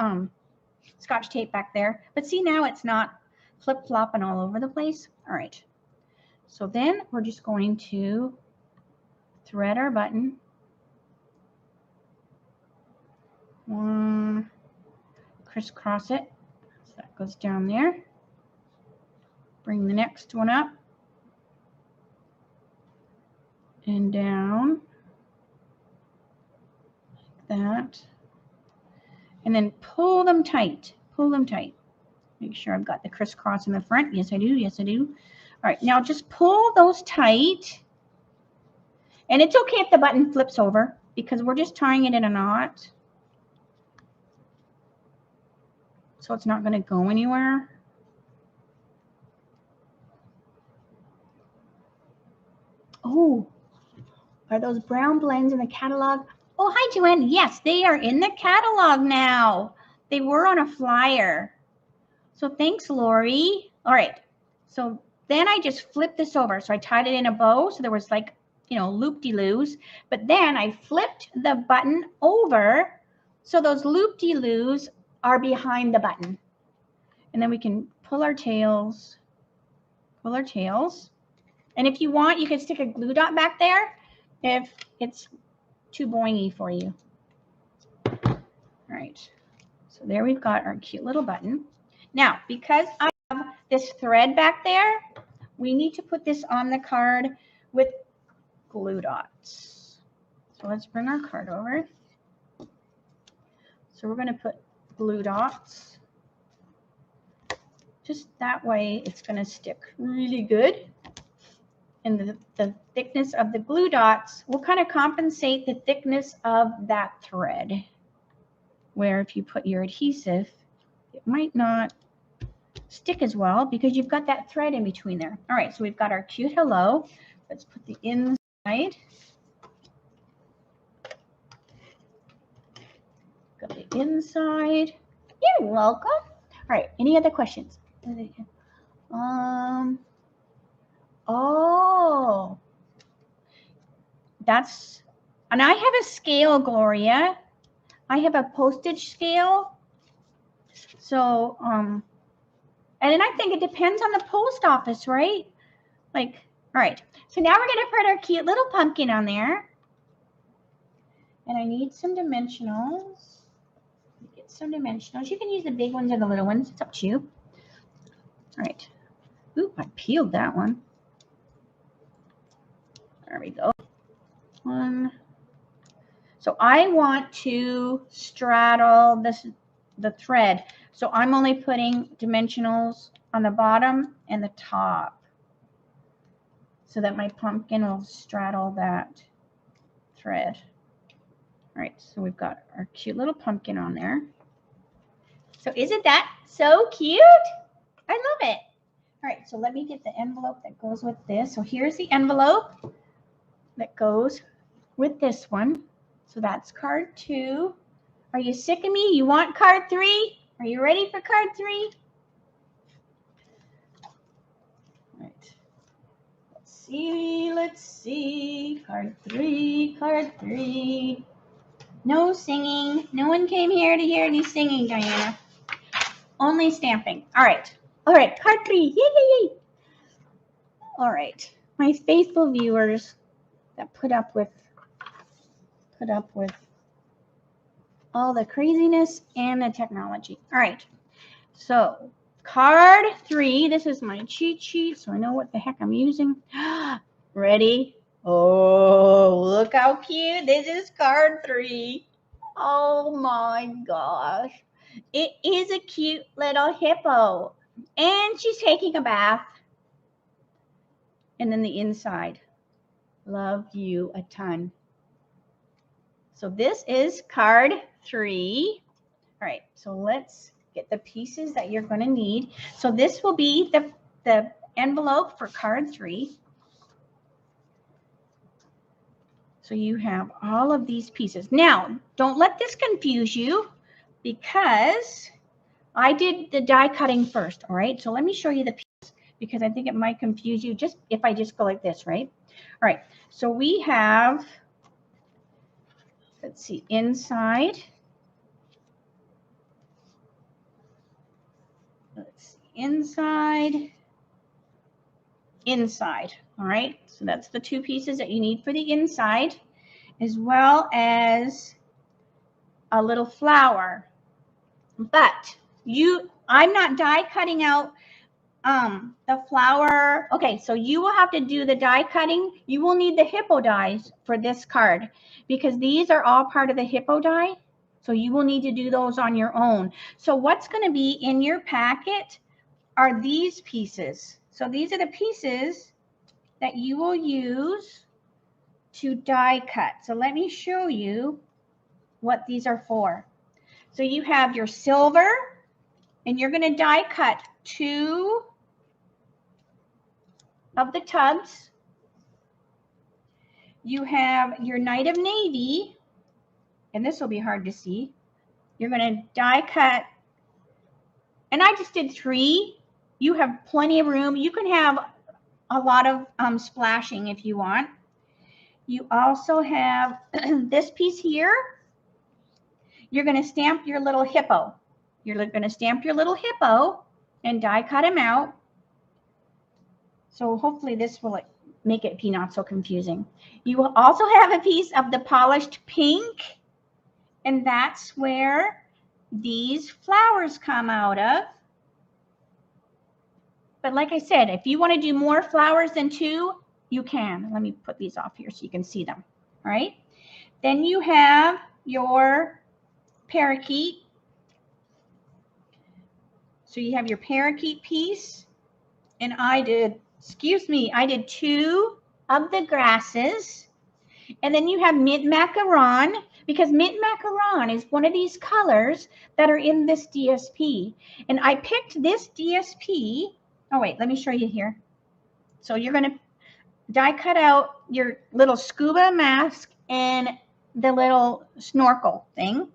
Scotch tape back there. But see, now it's not flip-flopping all over the place. All right. So then we're just going to thread our button. Crisscross it. So that goes down there. Bring the next one up. And down. Like that. And then pull them tight. Pull them tight. Make sure I've got the crisscross in the front. Yes, I do. Yes, I do. All right, now just pull those tight. And it's okay if the button flips over because we're just tying it in a knot. So it's not going to go anywhere. Oh, are those brown blends in the catalog? Oh, hi, Joanne. Yes, they are in the catalog now. They were on a flyer. So thanks, Lori. All right. So then I just flipped this over. So I tied it in a bow. So there was like, you know, loop-de-loos. But then I flipped the button over. So those loop-de-loos are behind the button. And then we can pull our tails. And if you want, you can stick a glue dot back there if it's too boingy for you. All right. So there we've got our cute little button. Now, because I have this thread back there, we need to put this on the card with glue dots. So let's bring our card over. So we're going to put glue dots. Just that way it's going to stick really good. And the thickness of the glue dots will kind of compensate the thickness of that thread. Where if you put your adhesive, it might not stick as well because you've got that thread in between there. All right, so we've got our cute hello. Let's put the inside. Got the inside. You're welcome. All right, any other questions? Oh, that's, and I have a scale, Gloria. I have a postage scale. So, and then I think it depends on the post office, right? Like, all right. So now we're going to put our cute little pumpkin on there. And I need some dimensionals. Get some dimensionals. You can use the big ones or the little ones. It's up to you. All right. Ooh, I peeled that one. There we go. One. So I want to straddle the thread. So I'm only putting dimensionals on the bottom and the top so that my pumpkin will straddle that thread. All right, so we've got our cute little pumpkin on there. So isn't that so cute? I love it. All right, so let me get the envelope that goes with this. So here's the envelope that goes with this one. So that's card 2. Are you sick of me? You want card 3? Are you ready for card 3? All right. Let's see. Card 3. No singing. No one came here to hear any singing, Diana. Only stamping. All right. Card 3. Yay. All right. My faithful viewers that put up with all the craziness and the technology. All right. So card 3. This is my cheat sheet, so I know what the heck I'm using. Ready? Oh, look how cute. This is card 3. Oh my gosh. It is a cute little hippo. And she's taking a bath. And then the inside. Love you a ton. So this is card 3. All right, so let's get the pieces that you're going to need. So this will be the envelope for card 3. So you have all of these pieces. Now, don't let this confuse you because I did the die cutting first, all right? So let me show you the pieces because I think it might confuse you just if I just go like this, right? All right, so we have, let's see, inside. Let's see, inside, all right? So that's the 2 pieces that you need for the inside, as well as a little flower. But I'm not die cutting out the flower. Okay, so you will have to do the die cutting. You will need the hippo dies for this card because these are all part of the hippo die. So you will need to do those on your own. So what's going to be in your packet are these pieces. So these are the pieces that you will use to die cut. So let me show you what these are for. So you have your silver, and you're going to die cut 2 of the tubs. You have your Knight of Navy, and this will be hard to see. You're going to die cut, and I just did 3. You have plenty of room. You can have a lot of splashing if you want. You also have this piece here. You're going to stamp your little hippo. You're going to stamp your little hippo and die cut him out. So hopefully this will make it be not so confusing. You will also have a piece of the polished pink, and that's where these flowers come out of. But like I said, if you want to do more flowers than 2, you can. Let me put these off here so you can see them. All right. Then you have your parakeet. So you have your parakeet piece. And I did 2 of the grasses. And then you have mint macaron, because mint macaron is one of these colors that are in this DSP. And I picked this DSP. Oh, wait, let me show you here. So you're going to die cut out your little scuba mask and the little snorkel thing.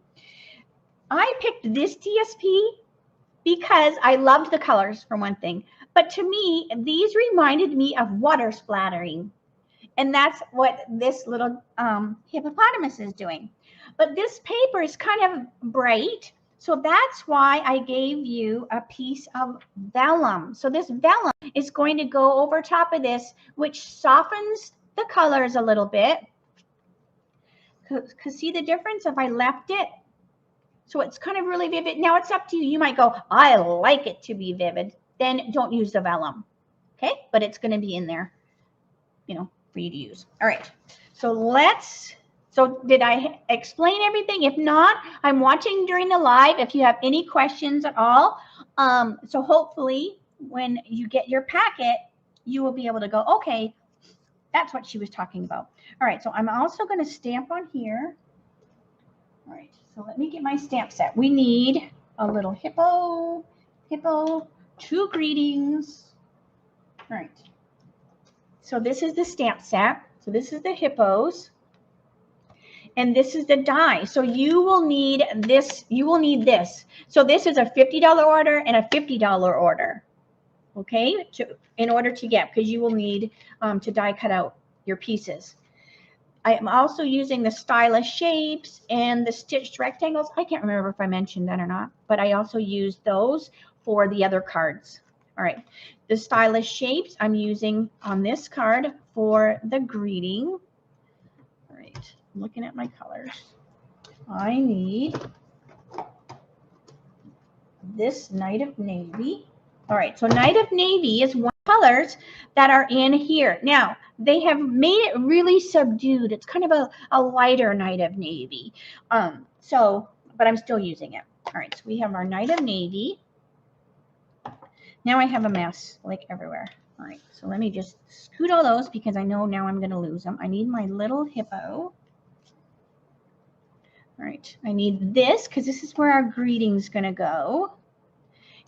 I picked this DSP because I loved the colors, for one thing. But to me, these reminded me of water splattering. And that's what this little hippopotamus is doing. But this paper is kind of bright. So that's why I gave you a piece of vellum. So this vellum is going to go over top of this, which softens the colors a little bit. Because see the difference if I left it? So it's kind of really vivid. Now it's up to you. You might go, I like it to be vivid. Then don't use the vellum. Okay? But it's going to be in there, you know, for you to use. All right. So did I explain everything? If not, I'm watching during the live if you have any questions at all. So hopefully when you get your packet, you will be able to go, okay, that's what she was talking about. All right. So I'm also going to stamp on here. All right. So let me get my stamp set. We need a little hippo, 2 greetings. All right. So this is the stamp set. So this is the hippos. And this is the die. So you will need this. You will need this. So this is a $50 order and a $50 order. Okay, in order to get, because you will need to die cut out your pieces. I am also using the stylish shapes and the stitched rectangles. I can't remember if I mentioned that or not, but I also use those for the other cards. All right, the stylish shapes I'm using on this card for the greeting. All right, I'm looking at my colors. I need this Night of Navy. All right, so Night of Navy is one of the colors that are in here. Now, they have made it really subdued. It's kind of a lighter Night of Navy. But I'm still using it. All right, so we have our Night of Navy. Now I have a mess, like everywhere. All right, so let me just scoot all those because I know now I'm going to lose them. I need my little hippo. All right, I need this because this is where our greeting's going to go.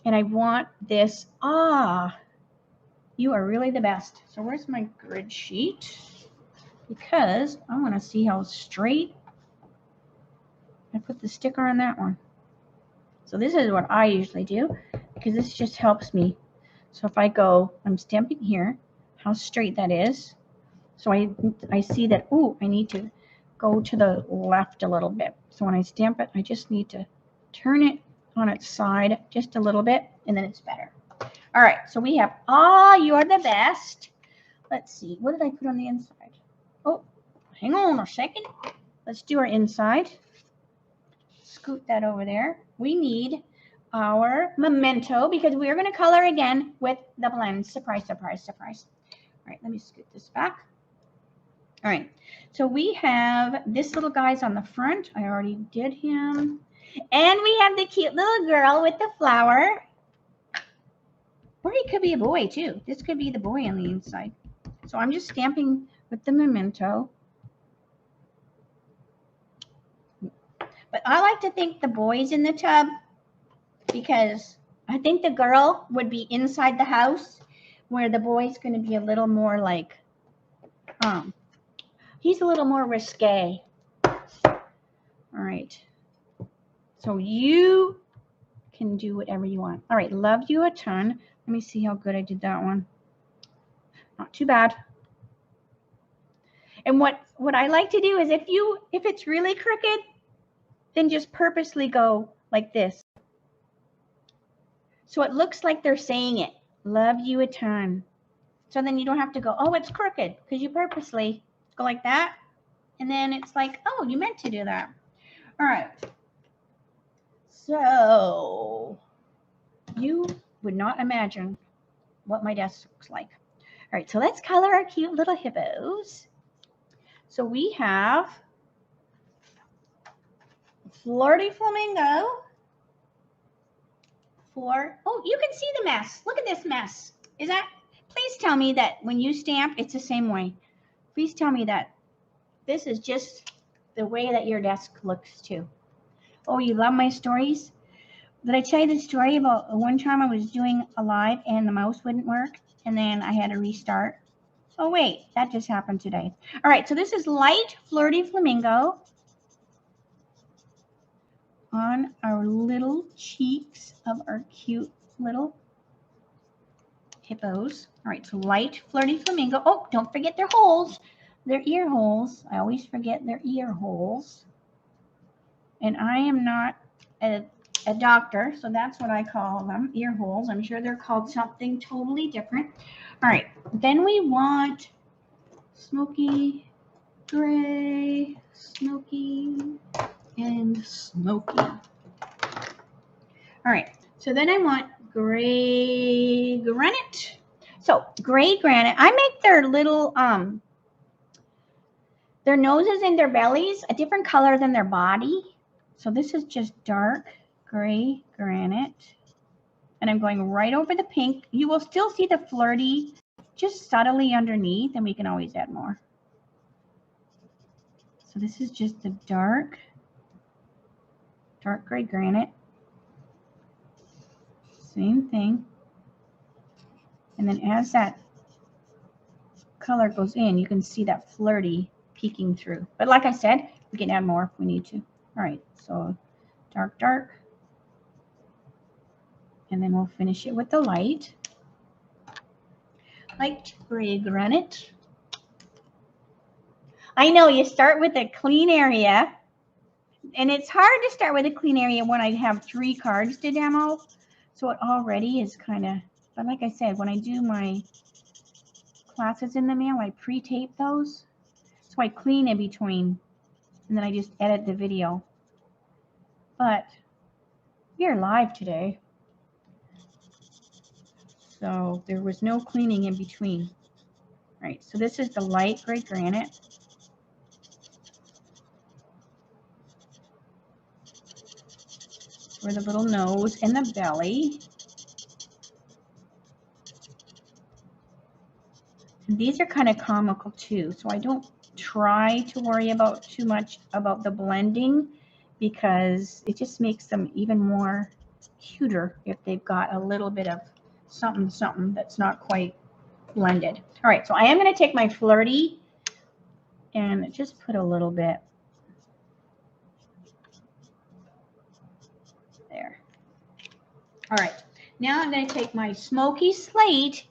And I want this. You are really the best. So where's my grid sheet? Because I want to see how straight I put the sticker on that one. So this is what I usually do because this just helps me. So if I go, I'm stamping here, how straight that is. So I see that, I need to go to the left a little bit. So when I stamp it, I just need to turn it on its side just a little bit, and then it's better. All right, so we have, you are the best. Let's see, what did I put on the inside? Oh, hang on a second. Let's do our inside. Scoot that over there. We need our memento because we are going to color again with the blend. Surprise, surprise, surprise. All right, let me scoot this back. All right, so we have this little guy's on the front. I already did him. And we have the cute little girl with the flower. Or he could be a boy too. This could be the boy on the inside. So I'm just stamping with the memento. But I like to think the boy's in the tub because I think the girl would be inside the house where the boy's going to be a little more like, he's a little more risque. All right. So you can do whatever you want. All right. Love you a ton. Let me see how good I did that one. Not too bad. And what I like to do is if it's really crooked, then just purposely go like this. So it looks like they're saying it. Love you a ton. So then you don't have to go, oh, it's crooked, because you purposely go like that. And then it's like, oh, you meant to do that. All right. So you would not imagine what my desk looks like. All right, so let's color our cute little hippos. So we have Flirty Flamingo. Oh, you can see the mess. Look at this mess. Is that, please tell me that when you stamp, it's the same way. Please tell me that this is just the way that your desk looks too. Oh, you love my stories? Did I tell you the story about one time I was doing a live and the mouse wouldn't work and then I had to restart? Oh, wait, that just happened today. All right, so this is light Flirty Flamingo on our little cheeks of our cute little hippos. All right, so light Flirty Flamingo. Oh, don't forget their holes. Their ear holes. I always forget their ear holes. And I am not a doctor, so that's what I call them, ear holes. I'm sure they're called something totally different. All right, then we want smoky, gray, smoky, and smoky. All right, so then I want gray granite. So gray granite, I make their little, their noses and their bellies a different color than their body. So this is just dark gray granite. And I'm going right over the pink. You will still see the flirty just subtly underneath, and we can always add more. So this is just the dark gray granite. Same thing. And then as that color goes in, you can see that flirty peeking through. But like I said, we can add more if we need to. All right, so dark. And then we'll finish it with the light gray granite. I know you start with a clean area, and it's hard to start with a clean area when I have 3 cards to demo. So it already is kind of, but like I said, when I do my classes in the mail, I pre-tape those. So I clean in between, and then I just edit the video. But we are live today, so there was no cleaning in between. All right, so this is the light gray granite. For the little nose and the belly. And these are kind of comical too, so I don't try to worry about too much about the blending because it just makes them even more cuter if they've got a little bit of something that's not quite blended. All right, so I am going to take my flirty and just put a little bit there. All right, now I'm going to take my smoky slate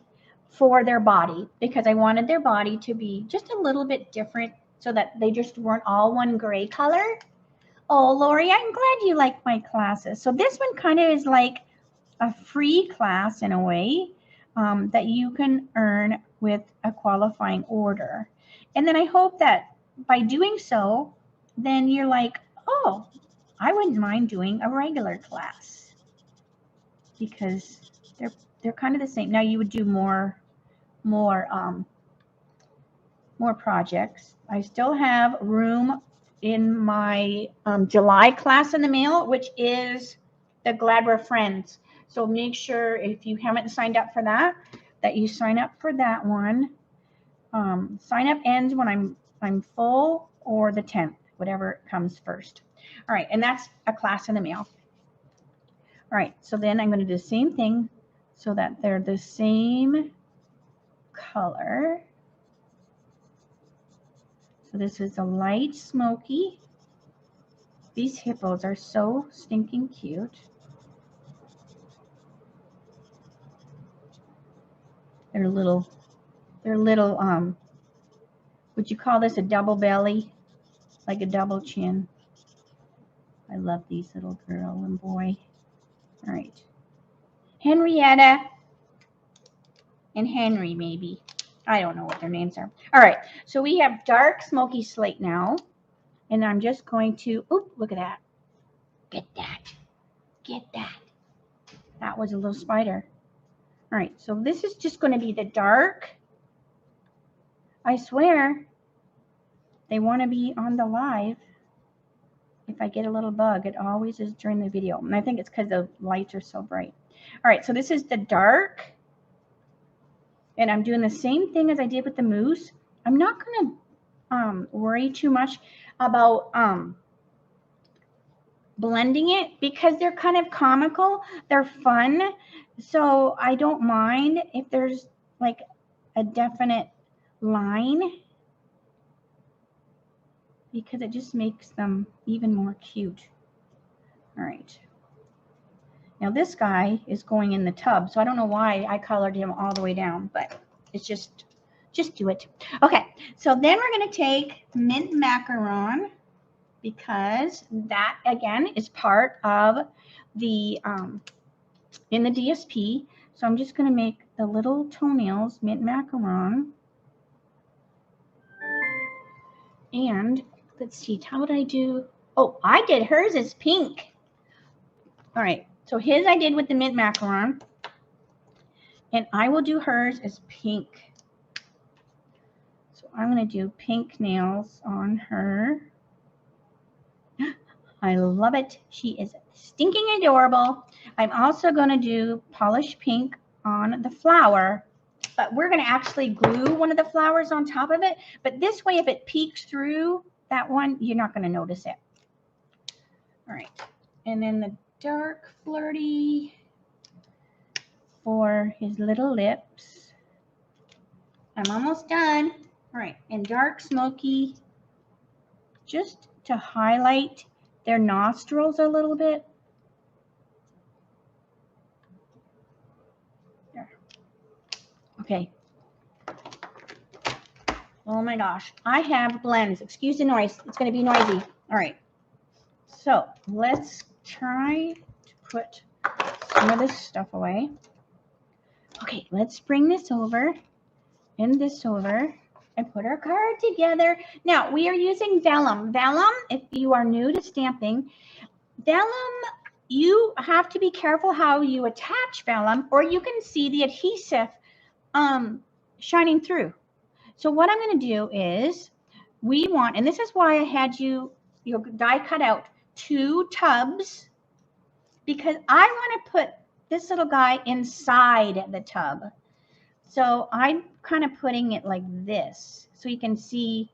for their body because I wanted their body to be just a little bit different so that they just weren't all one gray color. Oh, Lori, I'm glad you like my classes. So this one kind of is like a free class in a way that you can earn with a qualifying order. And then I hope that by doing so, then you're like, oh, I wouldn't mind doing a regular class because they're kind of the same. Now you would do more projects. I still have room in my July class in the mail, which is the Glad We're Friends. So make sure if you haven't signed up for that you sign up for that one. Sign up ends when I'm full or the 10th, whatever comes first. All right, and that's a class in the mail. All right, so then I'm going to do the same thing so that they're the same color. So this is a light smoky. These hippos are so stinking cute. They're little, would you call this a double belly? Like a double chin. I love these little girl and boy. All right. Henrietta and Henry, maybe. I don't know what their names are. All right, so we have dark smoky slate now. And I'm just going to, oh, look at that. Get that. Get that. That was a little spider. All right, so this is just going to be the dark. I swear they want to be on the live. If I get a little bug, it always is during the video. And I think it's because the lights are so bright. All right, so this is the dark. And I'm doing the same thing as I did with the moose. I'm not going to worry too much about blending it because they're kind of comical. They're fun. So I don't mind if there's like a definite line because it just makes them even more cute. All right. Now this guy is going in the tub, so I don't know why I colored him all the way down, but it's just do it. Okay, so then we're going to take mint macaron because that again is part of the in the DSP. So I'm just going to make the little toenails mint macaron. And let's see, how would I do? Oh, I did hers is pink. All right, so his I did with the mint macaron. And I will do hers as pink. So I'm going to do pink nails on her. I love it. She is stinking adorable. I'm also going to do polished pink on the flower. But we're going to actually glue one of the flowers on top of it. But this way, if it peeks through that one, you're not going to notice it. All right. And then the dark flirty for his little lips. I'm almost done. All right. And dark smoky just to highlight their nostrils a little bit. There. Okay. Oh my gosh. I have blends. Excuse the noise. It's going to be noisy. All right. So let's try to put some of this stuff away. Okay, let's bring this over and this over and put our card together. Now, we are using vellum. Vellum, if you are new to stamping, vellum, you have to be careful how you attach vellum or you can see the adhesive shining through. So what I'm going to do is we want, and this is why I had your die cut out 2 tubs because I want to put this little guy inside the tub. So I'm kind of putting it like this so you can see,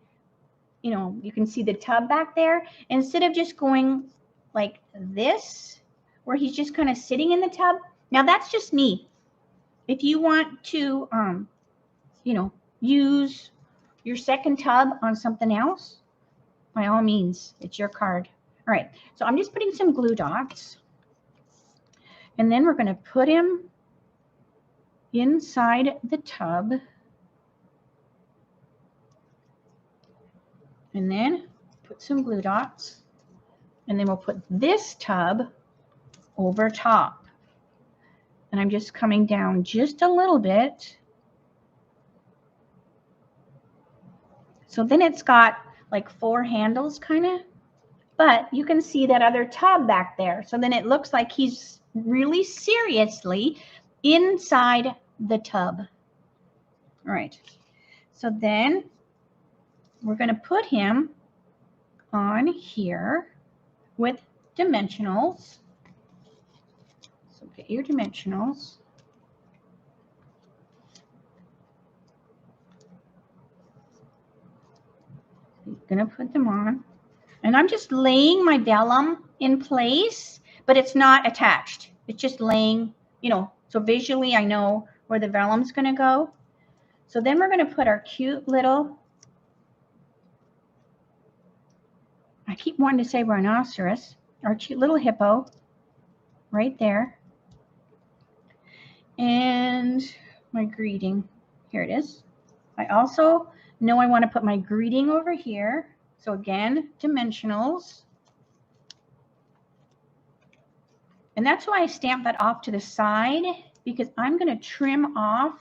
you know, you can see the tub back there instead of just going like this where he's just kind of sitting in the tub. Now that's just me. If you want to, you know, use your second tub on something else, by all means, it's your card. All right, so I'm just putting some glue dots. And then we're going to put him inside the tub. And then put some glue dots. And then we'll put this tub over top. And I'm just coming down just a little bit. So then it's got like 4 handles kind of. But you can see that other tub back there. So then it looks like he's really seriously inside the tub. All right. So then we're going to put him on here with dimensionals. So get your dimensionals. You're going to put them on. And I'm just laying my vellum in place, but it's not attached. It's just laying, you know, so visually I know where the vellum's going to go. So then we're going to put our cute little, I keep wanting to say rhinoceros, our cute little hippo right there. And my greeting, here it is. I also know I want to put my greeting over here. So again, dimensionals. And that's why I stamped that off to the side, because I'm going to trim off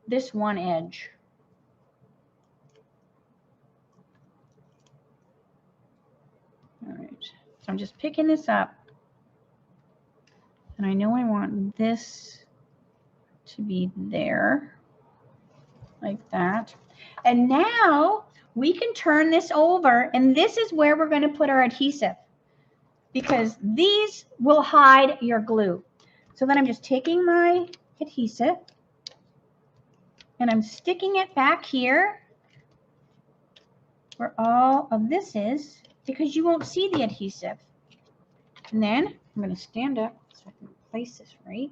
this one edge. All right, so I'm just picking this up. And I know I want this to be there, like that. And now we can turn this over, and this is where we're going to put our adhesive, because these will hide your glue. So then I'm just taking my adhesive and I'm sticking it back here where all of this is, because you won't see the adhesive. And then I'm going to stand up so I can place this right.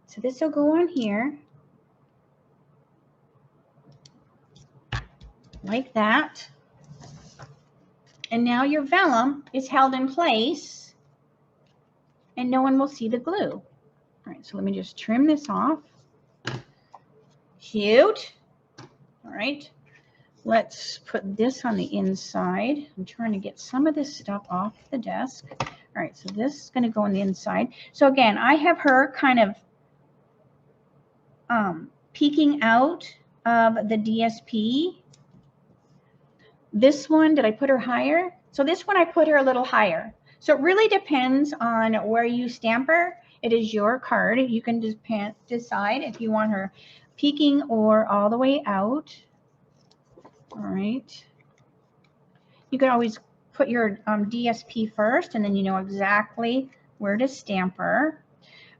So this will go on here like that. And now your vellum is held in place and no one will see the glue. All right, so let me just trim this off. Cute. All right, let's put this on the inside. I'm trying to get some of this stuff off the desk. All right, so this is going to go on the inside. So again, I have her kind of peeking out of the DSP. This one, did I put her higher? So this one I put her a little higher. So it really depends on where you stamp her. It is your card. You can just decide if you want her peeking or all the way out. All right. You can always put your DSP first, and then you know exactly where to stamp her.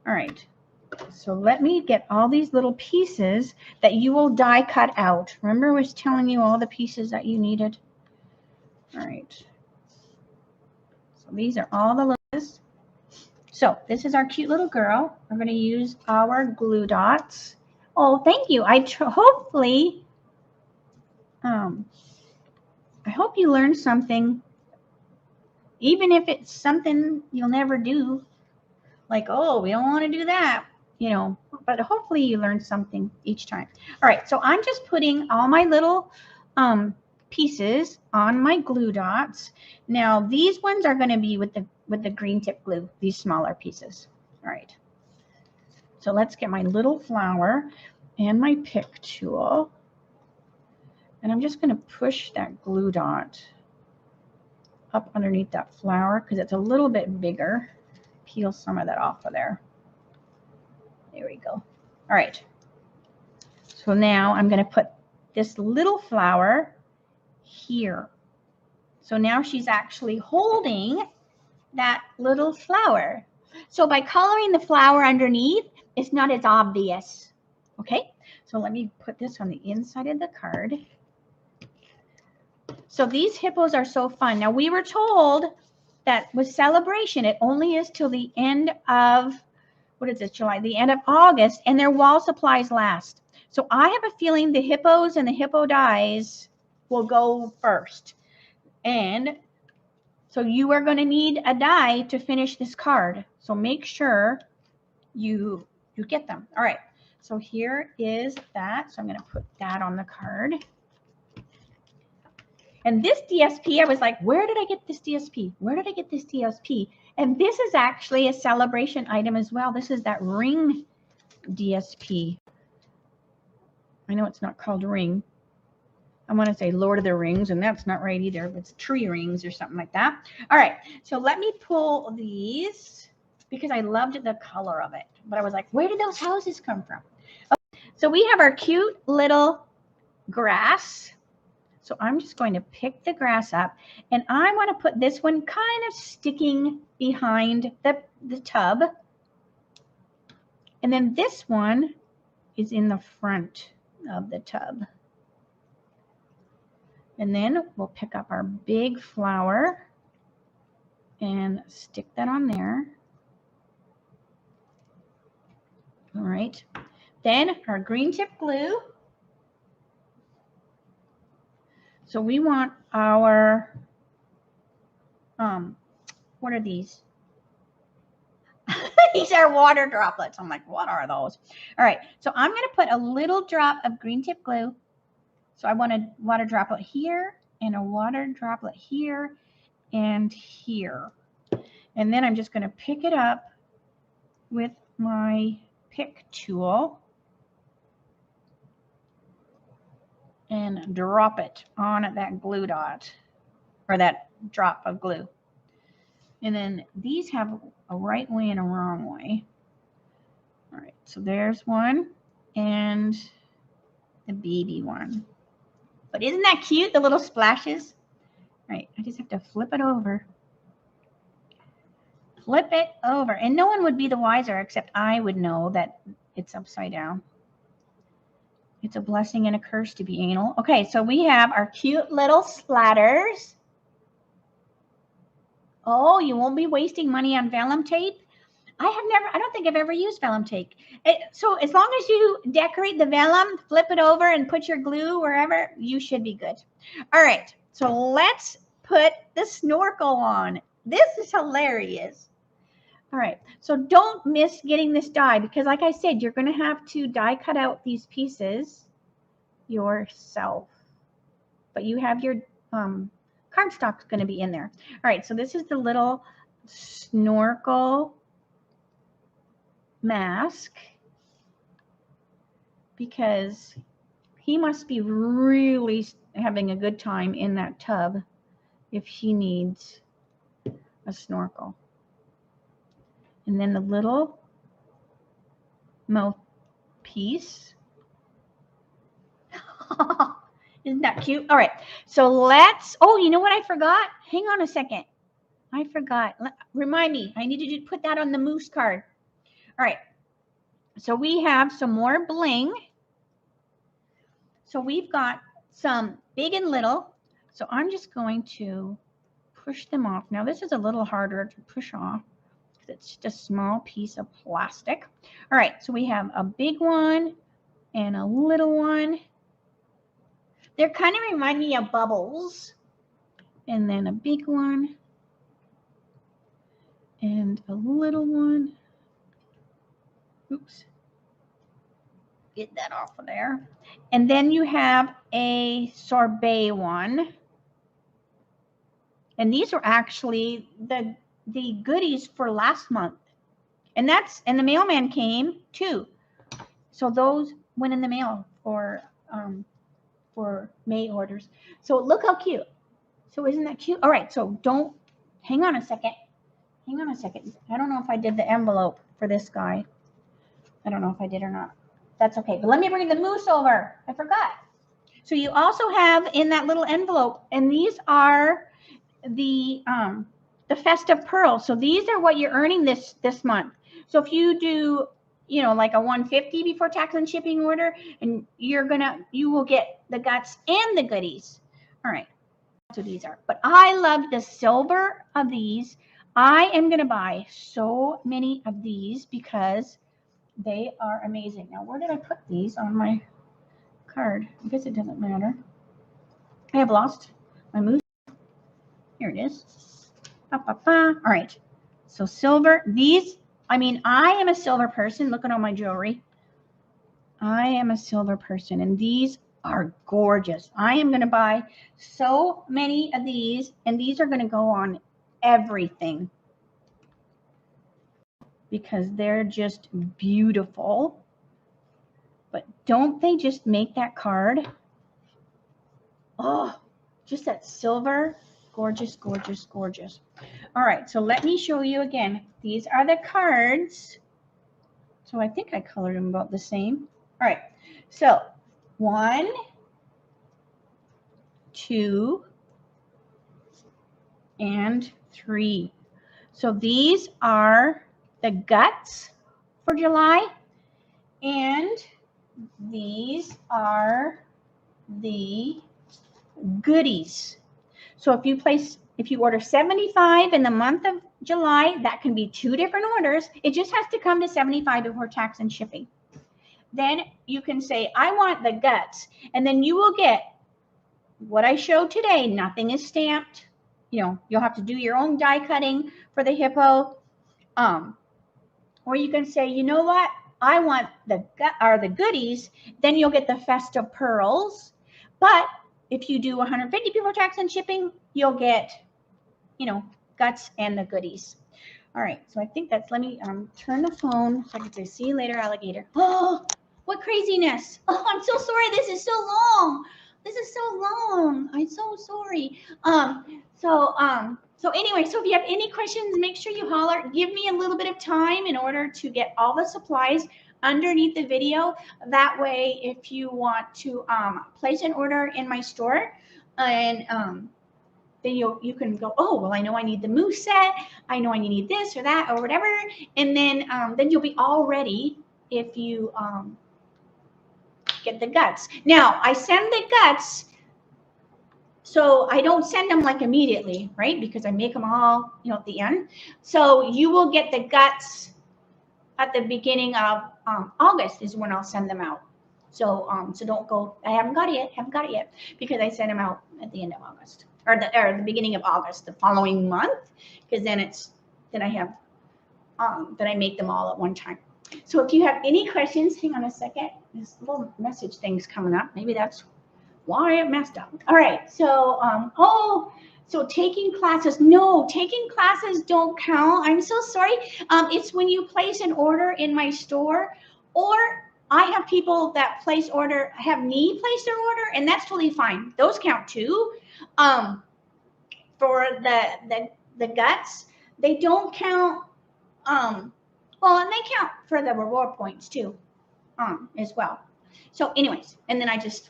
All right. So let me get all these little pieces that you will die cut out. Remember I was telling you all the pieces that you needed? All right. So these are all the little. So this is our cute little girl. We're going to use our glue dots. Oh, thank you. Hopefully, I hope you learned something, even if it's something you'll never do. Like, oh, we don't want to do that, you know, but hopefully you learn something each time. All right, so I'm just putting all my little pieces on my glue dots. Now these ones are going to be with the green tip glue, these smaller pieces. All right, so let's get my little flower and my pick tool, and I'm just going to push that glue dot up underneath that flower because it's a little bit bigger. Peel some of that off of there. There we go. All right. So now I'm going to put this little flower here. So now she's actually holding that little flower. So by coloring the flower underneath, it's not as obvious. Okay. So let me put this on the inside of the card. So these hippos are so fun. Now we were told that with Celebration, it only is till the end of, what is it, July, the end of August, and their wall supplies last. So I have a feeling the hippos and the hippo dies will go first. And so you are going to need a die to finish this card. So make sure you get them. All right. So here is that. So I'm going to put that on the card. And this DSP, I was like, where did I get this DSP? Where did I get this DSP? And this is actually a Celebration item as well. This is that ring DSP. I know it's not called ring. I want to say Lord of the Rings, and that's not right either. It's tree rings or something like that. All right, so let me pull these because I loved the color of it. But I was like, where did those houses come from? Okay, so we have our cute little grass. So I'm just going to pick the grass up, and I want to put this one kind of sticking behind the tub. And then this one is in the front of the tub. And then we'll pick up our big flower and stick that on there. All right. Then our green tip glue. So we want our, what are these? These are water droplets. I'm like, what are those? All right. So I'm going to put a little drop of green tip glue. So I want a water droplet here and a water droplet here and here. And then I'm just going to pick it up with my pick tool and drop it on that glue dot or that drop of glue. And then these have a right way and a wrong way. All right, so there's one and the baby one. But isn't that cute, the little splashes? All right, I just have to flip it over. Flip it over. And no one would be the wiser except I would know that it's upside down. It's a blessing and a curse to be anal. Okay, so we have our cute little splatters. Oh, you won't be wasting money on vellum tape. I don't think I've ever used vellum tape. So as long as you decorate the vellum, flip it over and put your glue wherever, you should be good. All right, so let's put the snorkel on. This is hilarious. All right, so don't miss getting this die because like I said, you're going to have to die cut out these pieces yourself. But you have your cardstock's going to be in there. All right, so this is the little snorkel mask because he must be really having a good time in that tub if he needs a snorkel. And then the little mouthpiece. Isn't that cute? All right, so let's, oh, you know what I forgot? Hang on a second. I forgot. Remind me. I needed to put that on the moose card. All right, so we have some more bling. So we've got some big and little. So I'm just going to push them off. Now this is a little harder to push off because it's just a small piece of plastic. All right, so we have a big one and a little one. They kind of remind me of bubbles. And then a big one and a little one. Oops. Get that off of there. And then you have a sorbet one. And these are actually the goodies for last month. And the mailman came too. So those went in the mail for May orders. So look how cute. So isn't that cute? All right, so hang on a second. Hang on a second. I don't know if I did the envelope for this guy. I don't know if I did or not. That's okay. But let me bring the moose over. I forgot. So you also have in that little envelope, and these are the festive pearls. So these are what you're earning this month. So if you do, you know, like a 150 before tax and shipping order, and you will get the guts and the goodies. All right. That's what these are. But I love the silver of these. I am going to buy so many of these because they are amazing. Now, where did I put these on my card? I guess it doesn't matter. I have lost my moose. Here it is. All right. So silver. These, I mean, I am a silver person. Look at all my jewelry. I am a silver person, and these are gorgeous. I am going to buy so many of these, and these are going to go on everything because they're just beautiful. But don't they just make that card? Oh, just that silver. Gorgeous, gorgeous, gorgeous. All right, so let me show you again. These are the cards. So I think I colored them about the same. All right, so 1, 2, and 3. So these are the guts for July, and these are the goodies. So if you order 75 in the month of July, that can be 2 different orders. It just has to come to 75 before tax and shipping. Then you can say, I want the guts, and then you will get what I showed today. Nothing is stamped. You know, you'll have to do your own die cutting for the hippo. Or you can say, you know what? I want the goodies. Then you'll get the festive pearls. But if you do 150 before tax and shipping, you'll get, you know, guts and the goodies. All right, so I think that's, let me turn the phone so I can say, see you later, alligator. Oh, what craziness. Oh, I'm so sorry. This is so long. This is so long. I'm so sorry. So anyway, so if you have any questions, make sure you holler. Give me a little bit of time in order to get all the supplies underneath the video. That way, if you want to place an order in my store, and then you can go, oh, well, I know I need the mousse set. I know I need this or that or whatever. And then you'll be all ready if you get the guts. Now, I send the guts, so I don't send them like immediately, right? Because I make them all, at the end. So you will get the guts at the beginning of August is when I'll send them out. So so don't go, I haven't got it yet, because I send them out at the end of August, or the beginning of August, the following month, because then I have then I make them all at one time. So if you have any questions, hang on a second. This little message thing's coming up. Maybe that's why it messed up. All right. So so taking classes. No, taking classes don't count. I'm so sorry. It's when you place an order in my store, or I have people that have me place their order, and that's totally fine. Those count too. For the guts, they don't count. Well, and they count for the reward points too, as well. So anyways, and then I just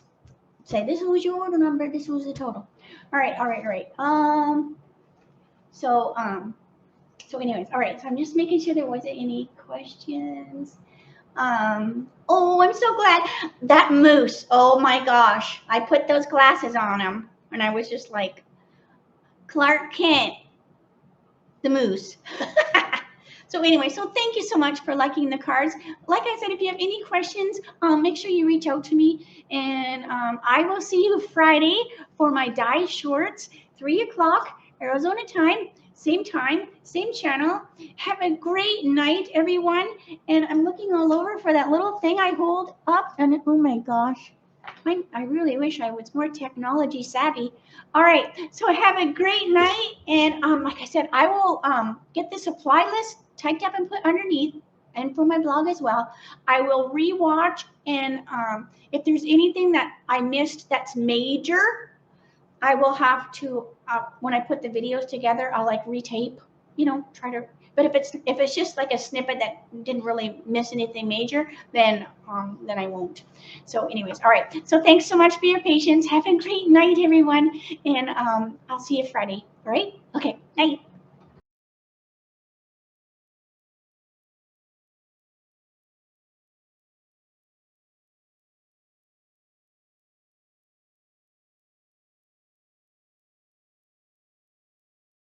say, this was your order number, this was the total. All right. So anyways, all right, so I'm just making sure there wasn't any questions. Oh, I'm so glad. That mousse, oh my gosh, I put those glasses on him, and I was just like, Clark Kent, the mousse. So anyway, so thank you so much for liking the cards. Like I said, if you have any questions, make sure you reach out to me. And I will see you Friday for my die shorts, 3 o'clock Arizona time, same channel. Have a great night, everyone. And I'm looking all over for that little thing I hold up. And oh my gosh, I really wish I was more technology savvy. All right, so have a great night. And like I said, I will get the supply list typed up and put underneath, and for my blog as well. I will rewatch, and if there's anything that I missed that's major, I will have to, when I put the videos together, I'll like retape, try to. But if it's just like a snippet that didn't really miss anything major, then I won't. So anyways, all right. So thanks so much for your patience. Have a great night, everyone, and I'll see you Friday. All right? Okay. Night.